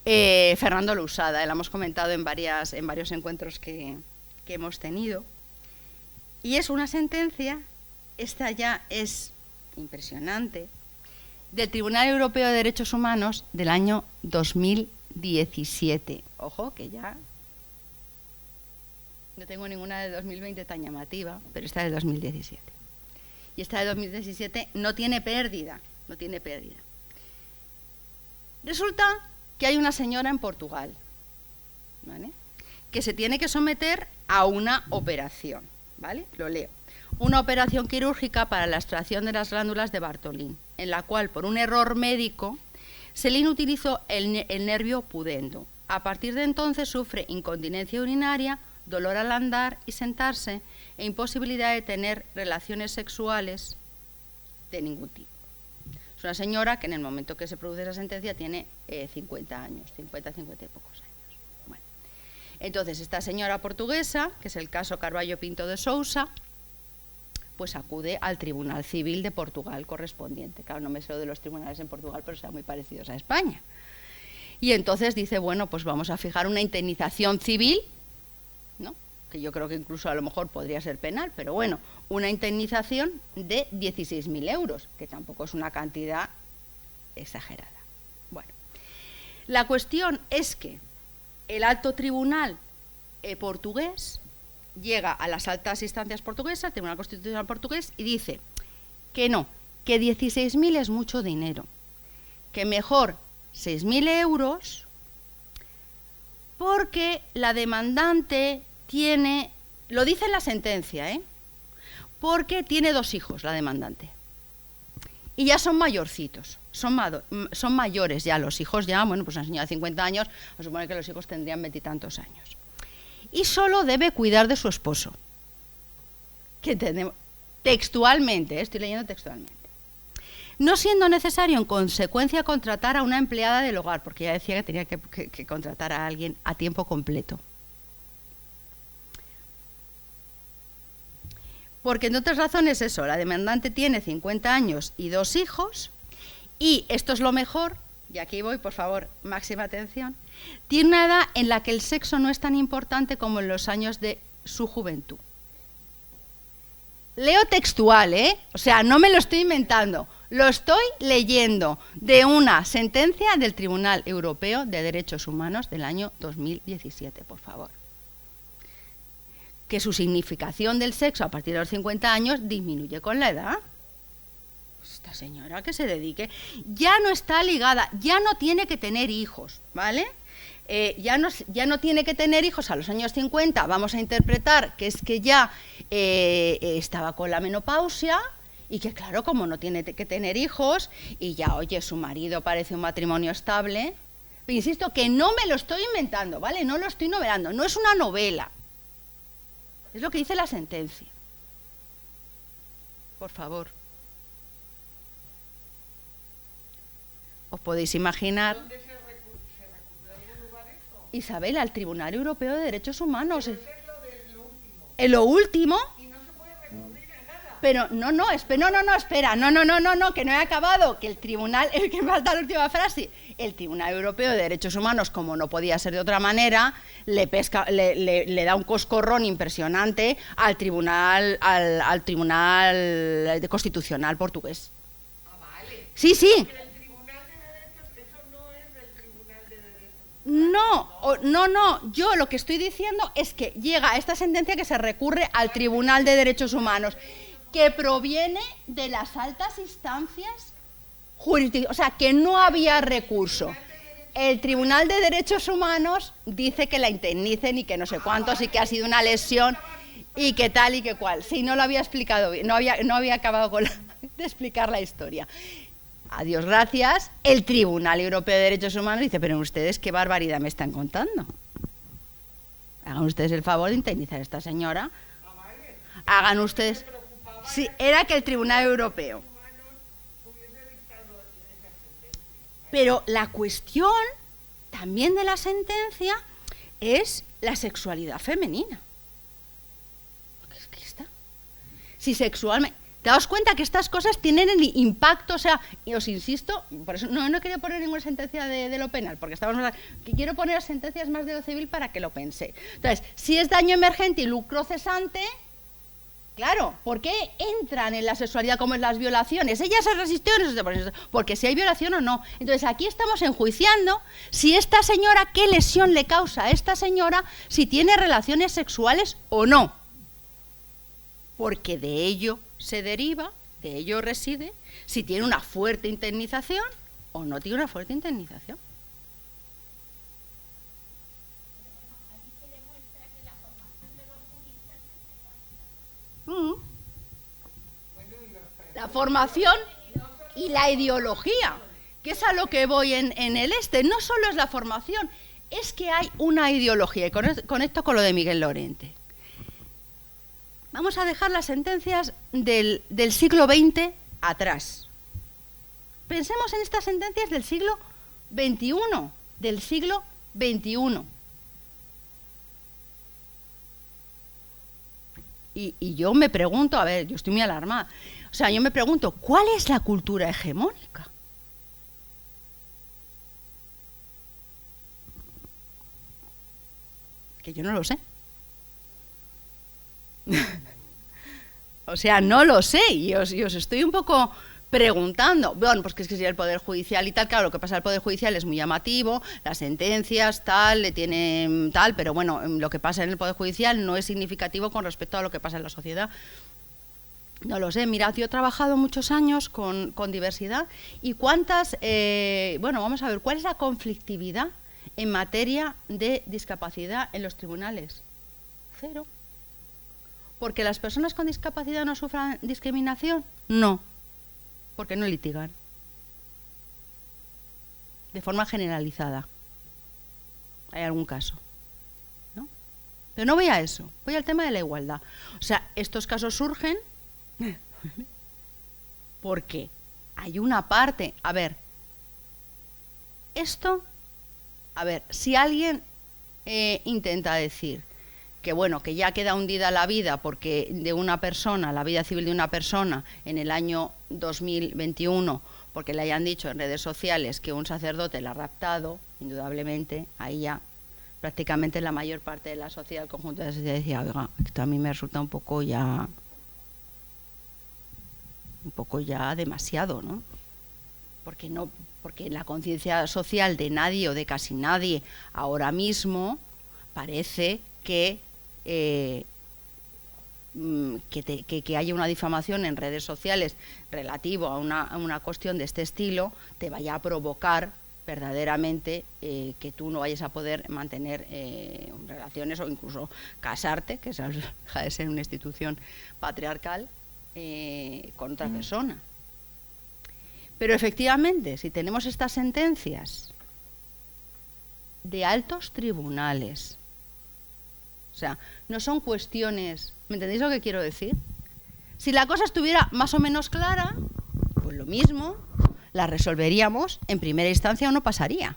Fernando Lousada, la hemos comentado en varios encuentros que hemos tenido. Y es una sentencia, esta ya es impresionante, del Tribunal Europeo de Derechos Humanos del año 2017. Ojo, que ya no tengo ninguna de 2020 tan llamativa, pero esta es de 2017. Y esta de 2017 no tiene pérdida. Resulta que hay una señora en Portugal, ¿vale?, que se tiene que someter a una operación, ¿vale? Lo leo. Una operación quirúrgica para la extracción de las glándulas de Bartholin, en la cual, por un error médico, se le inutilizó el nervio pudendo. A partir de entonces sufre incontinencia urinaria, dolor al andar y sentarse e imposibilidad de tener relaciones sexuales de ningún tipo. Es una señora que en el momento que se produce esa sentencia tiene 50 años, 50 y pocos años. Bueno. Entonces, esta señora portuguesa, que es el caso Carballo Pinto de Sousa, pues acude al Tribunal Civil de Portugal correspondiente. Claro, no me sé lo de los tribunales en Portugal, pero serán muy parecidos a España. Y entonces dice, bueno, pues vamos a fijar una indemnización civil, ¿no?, que yo creo que incluso a lo mejor podría ser penal, pero bueno, una indemnización de 16.000 euros, que tampoco es una cantidad exagerada. Bueno, la cuestión es que el alto tribunal portugués llega a las altas instancias portuguesas, Tribunal Constitucional portugués, y dice que no, que 16.000 es mucho dinero, que mejor 6.000 euros, porque la demandante tiene, lo dice en la sentencia, porque tiene 2 hijos la demandante, y ya son mayorcitos, son mayores ya, los hijos ya, bueno, pues una señora de 50 años, se supone que los hijos tendrían 20 y tantos años. Y solo debe cuidar de su esposo, que tenemos, textualmente, estoy leyendo textualmente, no siendo necesario en consecuencia contratar a una empleada del hogar, porque ya decía que tenía que contratar a alguien a tiempo completo. Porque entre otras razones eso, la demandante tiene 50 años y 2 hijos, y esto es lo mejor, y aquí voy, por favor, máxima atención, tiene una edad en la que el sexo no es tan importante como en los años de su juventud. Leo textual, o sea, no me lo estoy inventando, lo estoy leyendo de una sentencia del Tribunal Europeo de Derechos Humanos del año 2017, por favor. Que su significación del sexo a partir de los 50 años disminuye con la edad. Esta señora que se dedique, ya no está ligada, ya no tiene que tener hijos, ¿vale? Ya no tiene que tener hijos a los años 50, vamos a interpretar que es que ya estaba con la menopausia y que claro, como no tiene que tener hijos y ya, oye, su marido parece un matrimonio estable, pero insisto que no me lo estoy inventando, ¿vale? No lo estoy novelando, no es una novela, es lo que dice la sentencia. Por favor. ¿Os podéis imaginar? ¿Dónde se recurrió a algún lugar eso? Isabel, al Tribunal Europeo de Derechos Humanos. Pero eso es lo de lo último. En lo último. Y no se puede recurrir a nada. Pero espera, no, que no he acabado, que el tribunal, el que me falta la última frase, el Tribunal Europeo de Derechos Humanos, como no podía ser de otra manera, le da un coscorrón impresionante al Tribunal Constitucional portugués. Ah, vale. Sí. Pero el Tribunal de Derechos, eso no es del Tribunal de Derechos. No, yo lo que estoy diciendo es que llega esta sentencia que se recurre al Tribunal de Derechos Humanos, que proviene de las altas instancias jurídicas, o sea, que no había recurso. El Tribunal de Derechos Humanos dice que la indemnicen y que no sé cuántos y que ha sido una lesión y que tal y que cual. Sí, no lo había explicado bien, no había acabado de explicar la historia. A Dios gracias, el Tribunal Europeo de Derechos Humanos dice, pero ustedes qué barbaridad me están contando. Hagan ustedes el favor de indemnizar a esta señora. Hagan ustedes... Sí, era que el Tribunal Europeo. Pero la cuestión también de la sentencia es la sexualidad femenina. ¿Qué es esta? Si sexualmente... Daos cuenta que estas cosas tienen el impacto, o sea, y os insisto, por eso no he querido poner ninguna sentencia de lo penal, porque que quiero poner sentencias más de lo civil para que lo pensé. Entonces, si es daño emergente y lucro cesante, claro, ¿por qué entran en la sexualidad como en las violaciones? Ella se resistió, porque si hay violación o no. Entonces, aquí estamos enjuiciando si esta señora, qué lesión le causa a esta señora, si tiene relaciones sexuales o no. Porque de ello se deriva, de ello reside, si tiene una fuerte indemnización o no tiene una fuerte indemnización. La formación y la ideología, que es a lo que voy en el este. No solo es la formación, es que hay una ideología, y conecto con lo de Miguel Lorente. Vamos a dejar las sentencias del siglo XX atrás. Pensemos en estas sentencias del siglo XXI, Y yo me pregunto, a ver, yo estoy muy alarmada, o sea, yo me pregunto, ¿cuál es la cultura hegemónica? Que yo no lo sé. O sea, no lo sé, y os estoy un poco preguntando. Bueno, pues que es que si el Poder Judicial y tal, claro, lo que pasa al Poder Judicial es muy llamativo, las sentencias, tal, le tienen tal, pero bueno, lo que pasa en el Poder Judicial no es significativo con respecto a lo que pasa en la sociedad. No lo sé, mirad, yo he trabajado muchos años con diversidad y cuántas, bueno, vamos a ver, ¿cuál es la conflictividad en materia de discapacidad en los tribunales? Cero. ¿Porque las personas con discapacidad no sufran discriminación? No, porque no litigan. De forma generalizada. Hay algún caso, ¿no? Pero no voy a eso, voy al tema de la igualdad. O sea, estos casos surgen porque hay una parte, a ver, si alguien intenta decir que bueno, que ya queda hundida la vida porque de una persona, la vida civil de una persona en el año 2021, porque le hayan dicho en redes sociales que un sacerdote la ha raptado, indudablemente, ahí ya prácticamente la mayor parte de la sociedad, el conjunto de la sociedad decía, oiga, esto a mí me resulta un poco ya demasiado, ¿no? Porque la conciencia social de nadie o de casi nadie ahora mismo parece que haya una difamación en redes sociales relativo a una cuestión de este estilo te vaya a provocar verdaderamente que tú no vayas a poder mantener relaciones o incluso casarte, que esa deja de ser una institución patriarcal, con otra persona. Pero efectivamente, si tenemos estas sentencias de altos tribunales, o sea, no son cuestiones, ¿me entendéis lo que quiero decir? Si la cosa estuviera más o menos clara, pues lo mismo, la resolveríamos en primera instancia o no pasaría.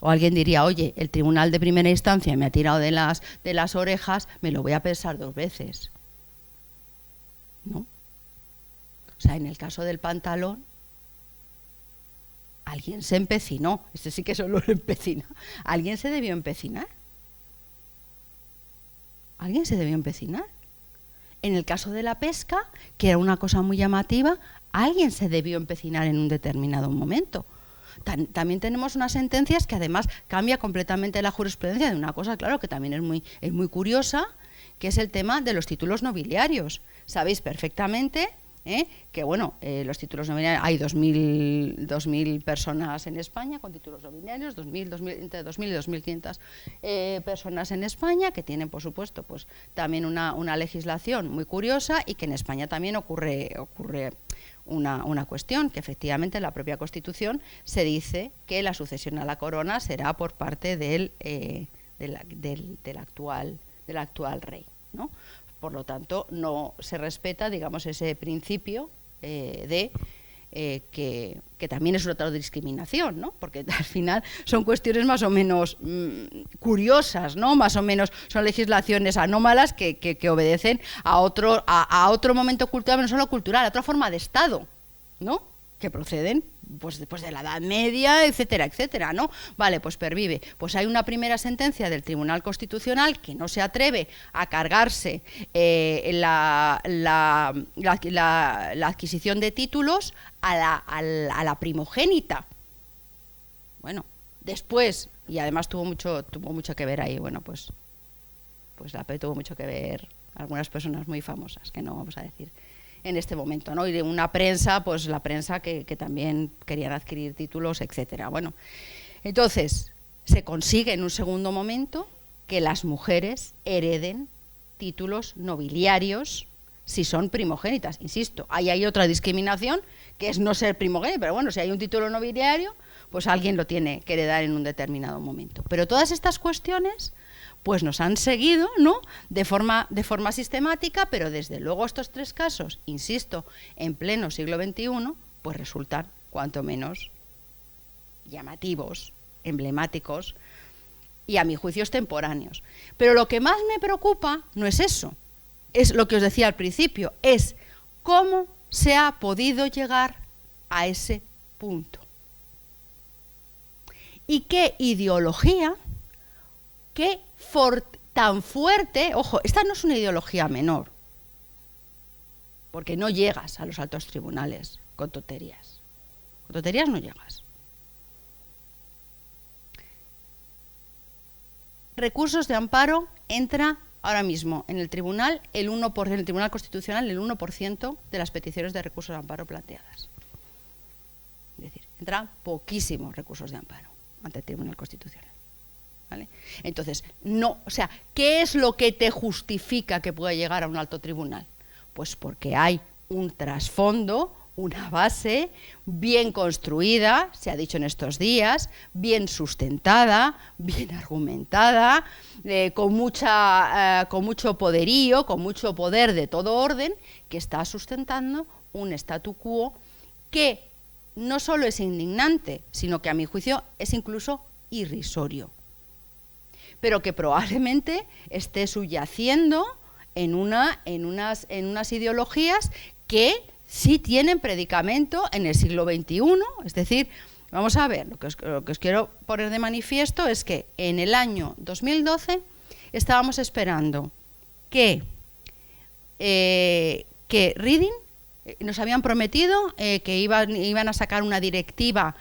O alguien diría, oye, el tribunal de primera instancia me ha tirado de las orejas, me lo voy a pensar 2 veces. ¿No? O sea, en el caso del pantalón, alguien se empecinó, este sí que solo lo empecina, alguien se debió empecinar. Alguien se debió empecinar. En el caso de la pesca, que era una cosa muy llamativa, alguien se debió empecinar en un determinado momento. También tenemos unas sentencias que además cambia completamente la jurisprudencia de una cosa, claro, que también es muy curiosa, que es el tema de los títulos nobiliarios. Sabéis perfectamente que bueno, los títulos nobiliarios, hay 2.000 personas en España con títulos nobiliarios, entre 2.000 y 2.500 personas en España, que tienen, por supuesto, pues también una legislación muy curiosa, y que en España también ocurre una cuestión, que efectivamente en la propia Constitución se dice que la sucesión a la corona será por parte del actual rey, ¿no? Por lo tanto, no se respeta, digamos, ese principio que también es otra discriminación, ¿no? Porque al final son cuestiones más o menos curiosas, ¿no? Más o menos son legislaciones anómalas que obedecen a otro momento cultural, no solo cultural, a otra forma de Estado, ¿no? Que proceden pues después de la Edad Media, etcétera, etcétera, ¿no? Vale, pues pervive. Pues hay una primera sentencia del Tribunal Constitucional que no se atreve a cargarse la adquisición de títulos a la primogénita. Bueno, después, y además tuvo mucho que ver ahí, bueno, pues la PE tuvo mucho que ver algunas personas muy famosas, que no vamos a decir en este momento, ¿no? Y de una prensa, pues la prensa que también querían adquirir títulos, etcétera. Bueno, entonces se consigue en un segundo momento que las mujeres hereden títulos nobiliarios si son primogénitas. Insisto, ahí hay otra discriminación, que es no ser primogénita, pero bueno, si hay un título nobiliario, pues alguien lo tiene que heredar en un determinado momento. Pero todas estas cuestiones pues nos han seguido, ¿no? de forma sistemática, pero desde luego estos 3 casos, insisto, en pleno siglo XXI, pues resultan cuanto menos llamativos, emblemáticos y a mi juicio extemporáneos. Pero lo que más me preocupa no es eso, es lo que os decía al principio, es cómo se ha podido llegar a ese punto. Y qué ideología, tan fuerte, ojo, esta no es una ideología menor, porque no llegas a los altos tribunales con tonterías. Con tonterías no llegas. Recursos de amparo entra ahora mismo en el tribunal el 1%, en el Tribunal Constitucional el 1% de las peticiones de recursos de amparo planteadas. Es decir, entran poquísimos recursos de amparo ante el Tribunal Constitucional. ¿Vale? Entonces, no, o sea, ¿qué es lo que te justifica que pueda llegar a un alto tribunal? Pues porque hay un trasfondo, una base bien construida, se ha dicho en estos días, bien sustentada, bien argumentada, con mucho poderío, con mucho poder de todo orden, que está sustentando un statu quo que no solo es indignante, sino que a mi juicio es incluso irrisorio, pero que probablemente esté subyaciendo en unas ideologías que sí tienen predicamento en el siglo XXI. Es decir, vamos a ver, lo que os quiero poner de manifiesto es que en el año 2012 estábamos esperando que Reading nos habían prometido que iban a sacar una directiva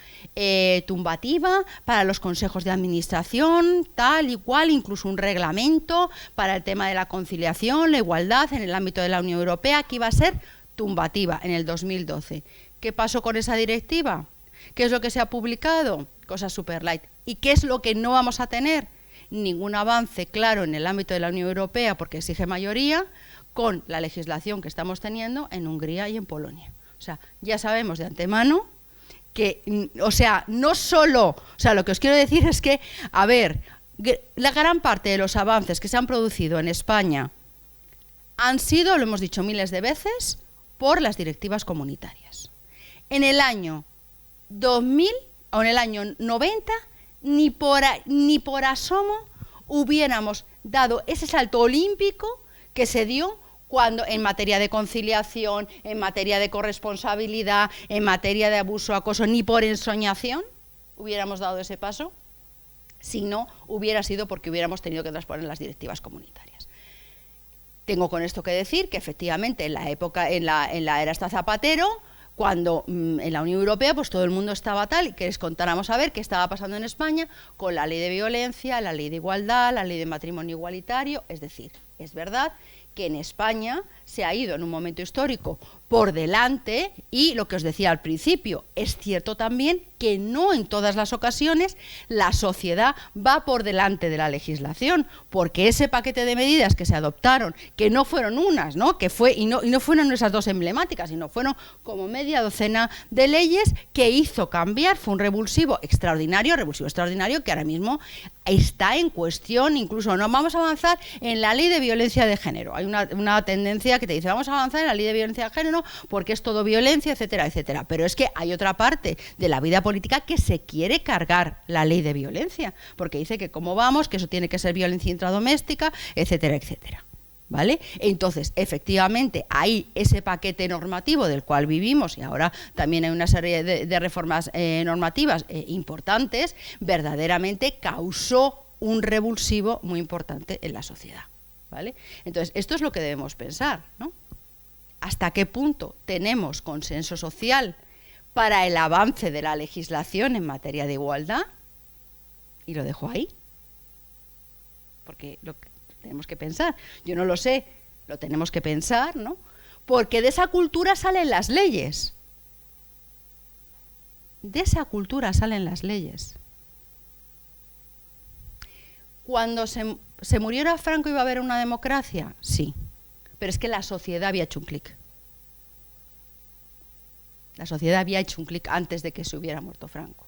tumbativa para los consejos de administración, tal y cual, incluso un reglamento para el tema de la conciliación, la igualdad en el ámbito de la Unión Europea, que iba a ser tumbativa en el 2012. ¿Qué pasó con esa directiva? ¿Qué es lo que se ha publicado? Cosas super light. ¿Y qué es lo que no vamos a tener? Ningún avance claro en el ámbito de la Unión Europea, porque exige mayoría, con la legislación que estamos teniendo en Hungría y en Polonia. O sea, ya sabemos de antemano que, o sea, no solo, o sea, lo que os quiero decir es que, a ver, la gran parte de los avances que se han producido en España han sido, lo hemos dicho miles de veces, por las directivas comunitarias. En el año 2000 o en el año 90, ni por asomo hubiéramos dado ese salto olímpico que se dio cuando en materia de conciliación, en materia de corresponsabilidad, en materia de abuso, acoso, ni por ensoñación hubiéramos dado ese paso, si no hubiera sido porque hubiéramos tenido que transponer las directivas comunitarias. Tengo con esto que decir que efectivamente en la era hasta Zapatero, cuando en la Unión Europea pues todo el mundo estaba tal, y que les contáramos a ver qué estaba pasando en España con la ley de violencia, la ley de igualdad, la ley de matrimonio igualitario. Es decir, es verdad que en España se ha ido en un momento histórico por delante, y lo que os decía al principio, es cierto también que no en todas las ocasiones la sociedad va por delante de la legislación, porque ese paquete de medidas que se adoptaron, que no fueron unas, ¿no? Y no fueron esas dos emblemáticas, sino fueron como media docena de leyes que hizo cambiar, fue un revulsivo extraordinario que ahora mismo está en cuestión. Incluso no vamos a avanzar en la ley de violencia de género. Hay una tendencia que te dice vamos a avanzar en la ley de violencia de género porque es todo violencia, etcétera, etcétera. Pero es que hay otra parte de la vida política que se quiere cargar la ley de violencia, porque dice que cómo vamos, que eso tiene que ser violencia intradoméstica, etcétera, etcétera. ¿Vale? Entonces, efectivamente, ahí ese paquete normativo del cual vivimos, y ahora también hay una serie de reformas normativas importantes, verdaderamente causó un revulsivo muy importante en la sociedad. ¿Vale? Entonces, esto es lo que debemos pensar, ¿no? ¿Hasta qué punto tenemos consenso social para el avance de la legislación en materia de igualdad? Y lo dejo ahí, porque lo que tenemos que pensar, yo no lo sé, lo tenemos que pensar, ¿no? Porque de esa cultura salen las leyes. De esa cultura salen las leyes. Cuando se muriera Franco, ¿iba a haber una democracia? Sí, pero es que la sociedad había hecho un clic. La sociedad había hecho un clic antes de que se hubiera muerto Franco.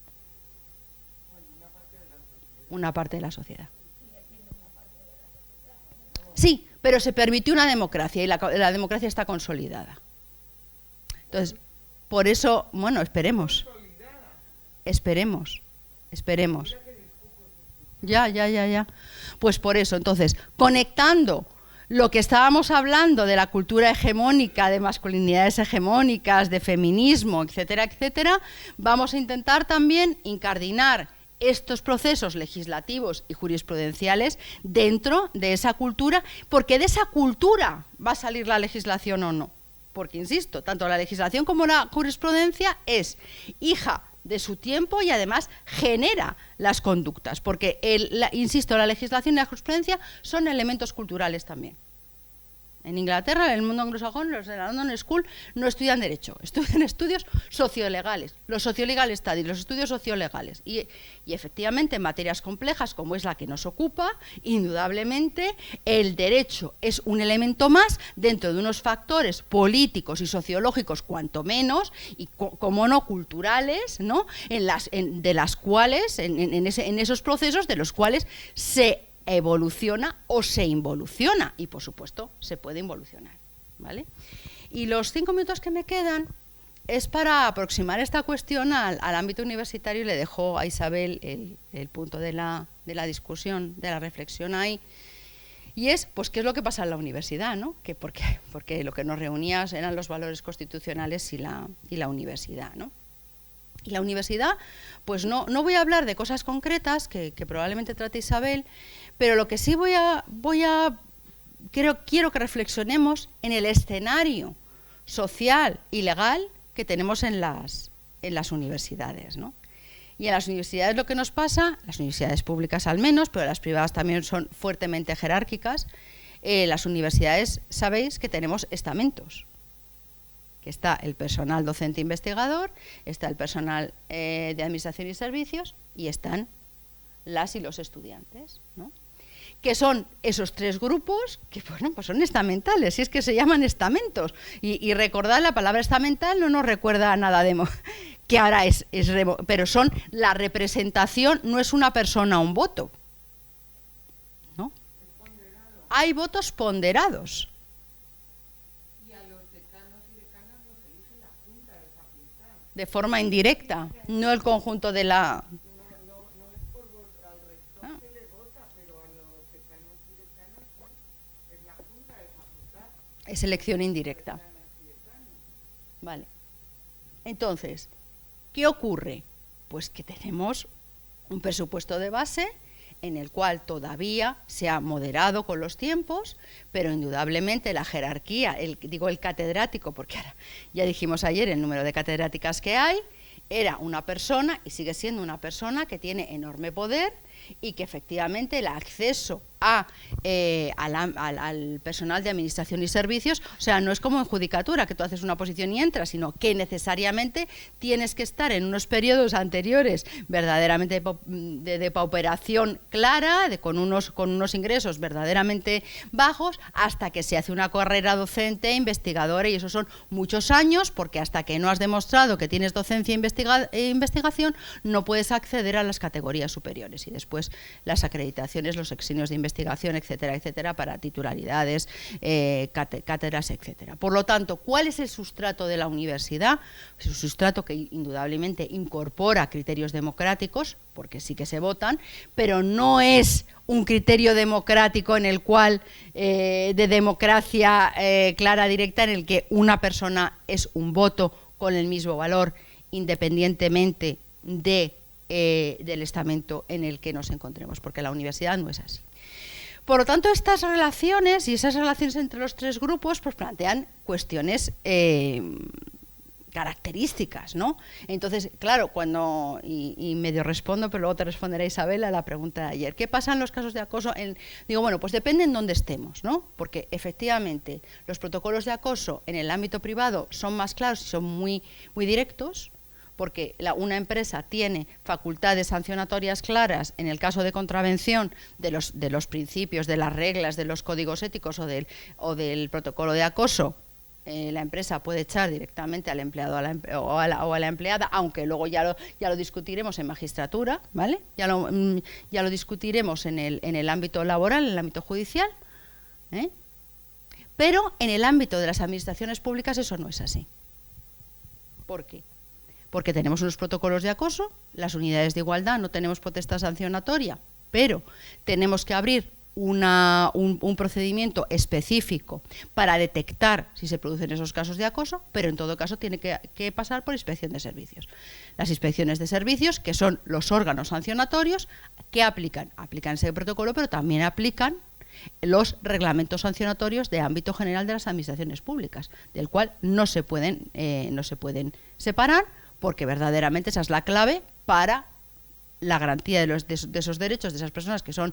Una parte de la sociedad. Sí, pero se permitió una democracia y la democracia está consolidada. Entonces, por eso, bueno, esperemos. Ya. Pues por eso, entonces, conectando lo que estábamos hablando de la cultura hegemónica, de masculinidades hegemónicas, de feminismo, etcétera, etcétera, vamos a intentar también incardinar estos procesos legislativos y jurisprudenciales dentro de esa cultura, porque de esa cultura va a salir la legislación o no. Porque, insisto, tanto la legislación como la jurisprudencia es hija de su tiempo y además genera las conductas, porque, insisto, la legislación y la jurisprudencia son elementos culturales también. En Inglaterra, en el mundo anglosajón, los de la London School no estudian derecho, estudian estudios sociolegales, los sociolegal studies, los estudios sociolegales. Y efectivamente, en materias complejas como es la que nos ocupa, indudablemente el derecho es un elemento más dentro de unos factores políticos y sociológicos, cuanto menos, y como no culturales, ¿no? De las cuales, en esos procesos de los cuales se evoluciona o se involuciona, y por supuesto se puede involucionar, ¿vale? Y los 5 minutos que me quedan es para aproximar esta cuestión al ámbito universitario, y le dejo a Isabel el punto de la discusión, de la reflexión ahí, y es, pues, ¿qué es lo que pasa en la universidad, ¿no? Porque lo que nos reunía eran los valores constitucionales y la universidad, ¿no? Y la universidad, pues no voy a hablar de cosas concretas que probablemente trate Isabel, pero lo que sí quiero que reflexionemos en el escenario social y legal que tenemos en las universidades, ¿no? Y en las universidades lo que nos pasa, las universidades públicas al menos, pero las privadas también son fuertemente jerárquicas. Las universidades, sabéis que tenemos estamentos, que está el personal docente investigador, está el personal de administración y servicios, y están las y los estudiantes, ¿no? Que son esos 3 grupos que, bueno, pues son estamentales, si es que se llaman estamentos. Y recordad, la palabra estamental no nos recuerda a nada de que ahora pero son la representación, no es una persona un voto, ¿no? Hay votos ponderados. De forma indirecta, no el conjunto de la... No es por voto, al rector se le vota, pero a los decanos y decanas no. Es la junta de facultad. Es elección indirecta. Vale. Entonces, ¿qué ocurre? Pues que tenemos un presupuesto de base en el cual todavía se ha moderado con los tiempos, pero indudablemente la jerarquía, el catedrático, porque ahora ya dijimos ayer el número de catedráticas que hay, era una persona, y sigue siendo una persona, que tiene enorme poder y que efectivamente el acceso al personal de administración y servicios, o sea, no es como en judicatura, que tú haces una oposición y entras, sino que necesariamente tienes que estar en unos periodos anteriores verdaderamente de depauperación clara, con unos ingresos verdaderamente bajos, hasta que se hace una carrera docente, investigadora, y eso son muchos años, porque hasta que no has demostrado que tienes docencia e investigación, no puedes acceder a las categorías superiores, y después las acreditaciones, los exenios de investigación, etcétera, etcétera, para titularidades, cátedras, etcétera. Por lo tanto, ¿cuál es el sustrato de la universidad? Es un sustrato que indudablemente incorpora criterios democráticos, porque sí que se votan, pero no es un criterio democrático en el cual, de democracia clara, directa, en el que una persona es un voto con el mismo valor, independientemente del estamento en el que nos encontremos, porque la universidad no es así. Por lo tanto, estas relaciones y esas relaciones entre los 3 grupos, pues plantean cuestiones características, ¿no? Entonces, claro, y medio respondo, pero luego te responderá Isabel a la pregunta de ayer. ¿Qué pasa en los casos de acoso? Digo, bueno, pues depende en dónde estemos, ¿no? Porque efectivamente los protocolos de acoso en el ámbito privado son más claros y son muy, muy directos, porque una empresa tiene facultades sancionatorias claras en el caso de contravención de los principios, de las reglas, de los códigos éticos o del protocolo de acoso. La empresa puede echar directamente al empleado o a la empleada, aunque luego ya lo discutiremos en magistratura, ¿vale? Ya lo discutiremos en el ámbito laboral, en el ámbito judicial, ¿eh? Pero en el ámbito de las administraciones públicas eso no es así. ¿Por qué? Porque tenemos unos protocolos de acoso, las unidades de igualdad no tenemos potestad sancionatoria, pero tenemos que abrir un procedimiento específico para detectar si se producen esos casos de acoso, pero en todo caso tiene que pasar por inspección de servicios. Las inspecciones de servicios, que son los órganos sancionatorios, que aplican ese protocolo, pero también aplican los reglamentos sancionatorios de ámbito general de las administraciones públicas, del cual no se pueden separar, porque verdaderamente esa es la clave para la garantía de esos derechos de esas personas que son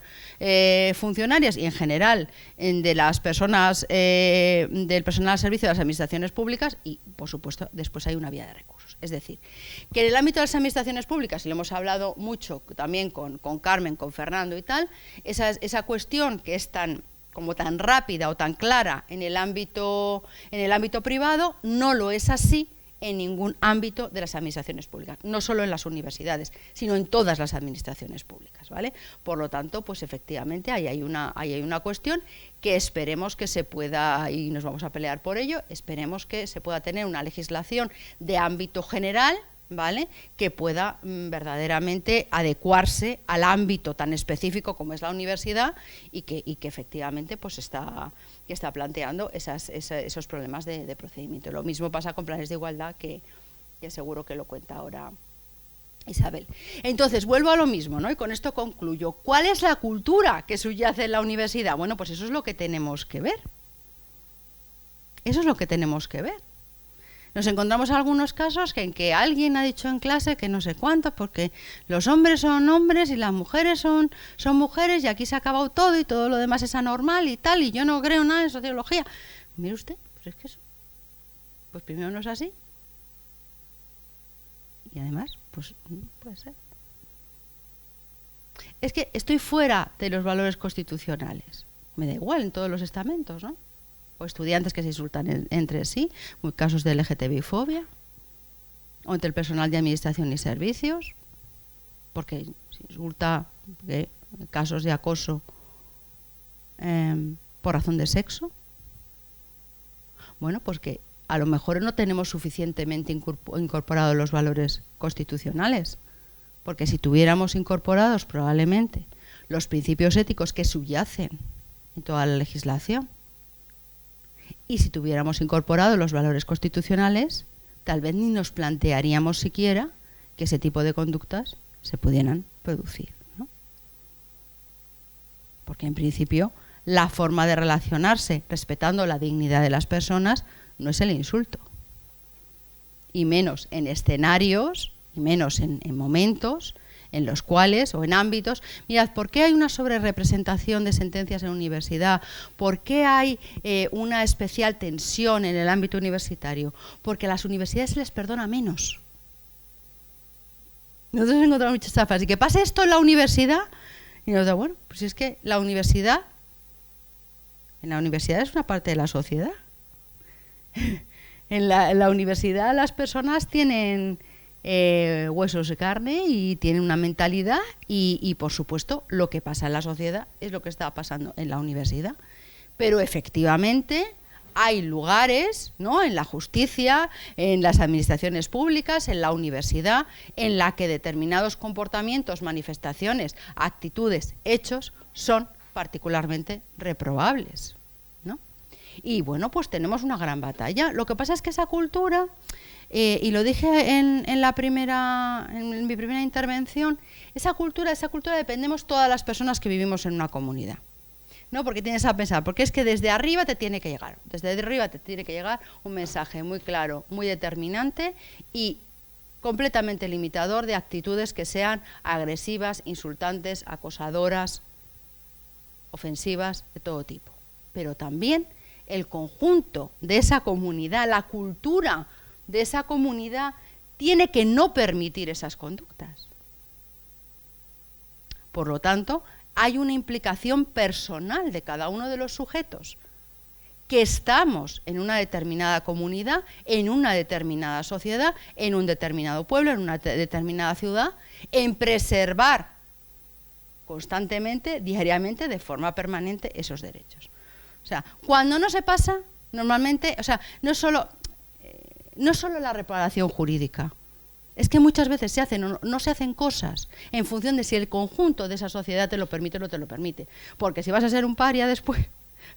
funcionarias y en general de las personas del personal al servicio de las administraciones públicas, y por supuesto después hay una vía de recursos. Es decir, que en el ámbito de las administraciones públicas, y lo hemos hablado mucho también con Carmen, con Fernando y tal, esa cuestión que es tan rápida o tan clara en el ámbito privado, no lo es así en ningún ámbito de las administraciones públicas, no solo en las universidades, sino en todas las administraciones públicas, ¿vale? Por lo tanto, pues efectivamente ahí hay una cuestión que esperemos que se pueda, y nos vamos a pelear por ello, esperemos que se pueda tener una legislación de ámbito general, ¿vale?, que pueda verdaderamente adecuarse al ámbito tan específico como es la universidad y que efectivamente pues está planteando esos problemas de procedimiento. Lo mismo pasa con planes de igualdad, que seguro que lo cuenta ahora Isabel. Entonces, vuelvo a lo mismo, ¿no? Y con esto concluyo. ¿Cuál es la cultura que subyace en la universidad? Bueno, pues eso es lo que tenemos que ver. Eso es lo que tenemos que ver. Nos encontramos algunos casos en que alguien ha dicho en clase que no sé cuánto, porque los hombres son hombres y las mujeres son mujeres, y aquí se ha acabado todo y todo lo demás es anormal y tal, y yo no creo nada en sociología. Mire usted, pues es que eso, pues primero no es así, y además, pues no puede ser. Es que estoy fuera de los valores constitucionales, me da igual en todos los estamentos, ¿no? O estudiantes que se insultan entre sí, casos de LGTBI-fobia, o entre el personal de administración y servicios, porque se insulta, casos de acoso por razón de sexo. Bueno, pues que a lo mejor no tenemos suficientemente incorporados los valores constitucionales, porque si tuviéramos incorporados probablemente los principios éticos que subyacen en toda la legislación, y si tuviéramos incorporados los valores constitucionales, tal vez ni nos plantearíamos siquiera que ese tipo de conductas se pudieran producir, ¿no? Porque en principio la forma de relacionarse respetando la dignidad de las personas no es el insulto, y menos en escenarios, y menos en momentos en los cuales, o en ámbitos, mirad, ¿por qué hay una sobrerepresentación de sentencias en universidad? ¿Por qué hay una especial tensión en el ámbito universitario? Porque a las universidades se les perdona menos. Nosotros hemos encontrado muchas estafas. Y que pase esto en la universidad, y nos da, bueno, pues es que en la universidad es una parte de la sociedad. En la universidad las personas tienen huesos de carne y tienen una mentalidad y por supuesto lo que pasa en la sociedad es lo que está pasando en la universidad, pero efectivamente hay lugares, ¿no?, en la justicia, en las administraciones públicas, en la universidad, en la que determinados comportamientos, manifestaciones, actitudes, hechos son particularmente reprobables, ¿no? Y bueno, pues tenemos una gran batalla. Lo que pasa es que esa cultura, y lo dije en mi primera intervención, esa cultura dependemos todas las personas que vivimos en una comunidad, ¿no? Porque tienes a pensar, porque es que desde arriba te tiene que llegar un mensaje muy claro, muy determinante y completamente limitador de actitudes que sean agresivas, insultantes, acosadoras, ofensivas, de todo tipo. Pero también el conjunto de esa comunidad, la cultura de esa comunidad tiene que no permitir esas conductas. Por lo tanto, hay una implicación personal de cada uno de los sujetos que estamos en una determinada comunidad, en una determinada sociedad, en un determinado pueblo, en una determinada ciudad, en preservar constantemente, diariamente, de forma permanente esos derechos. O sea, cuando no se pasa, normalmente, o sea, no es solo la reparación jurídica, Es que muchas veces se hacen o no se hacen cosas en función de si el conjunto de esa sociedad te lo permite o no te lo permite. Porque si vas a ser un paria después,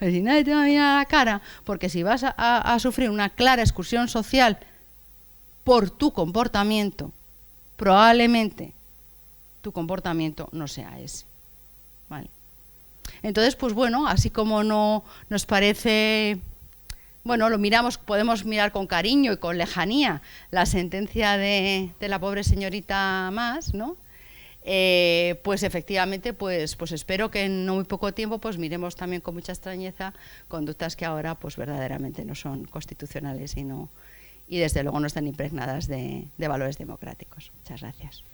si nadie te va a mirar a la cara, porque si vas a sufrir una clara exclusión social por tu comportamiento, probablemente tu comportamiento no sea ese. ¿Vale? Entonces, pues bueno, así como no nos parece... Bueno, lo miramos, podemos mirar con cariño y con lejanía la sentencia de la pobre señorita Mas, ¿no? Pues efectivamente, pues espero que en no muy poco tiempo pues miremos también con mucha extrañeza conductas que ahora pues verdaderamente no son constitucionales y desde luego no están impregnadas de valores democráticos. Muchas gracias.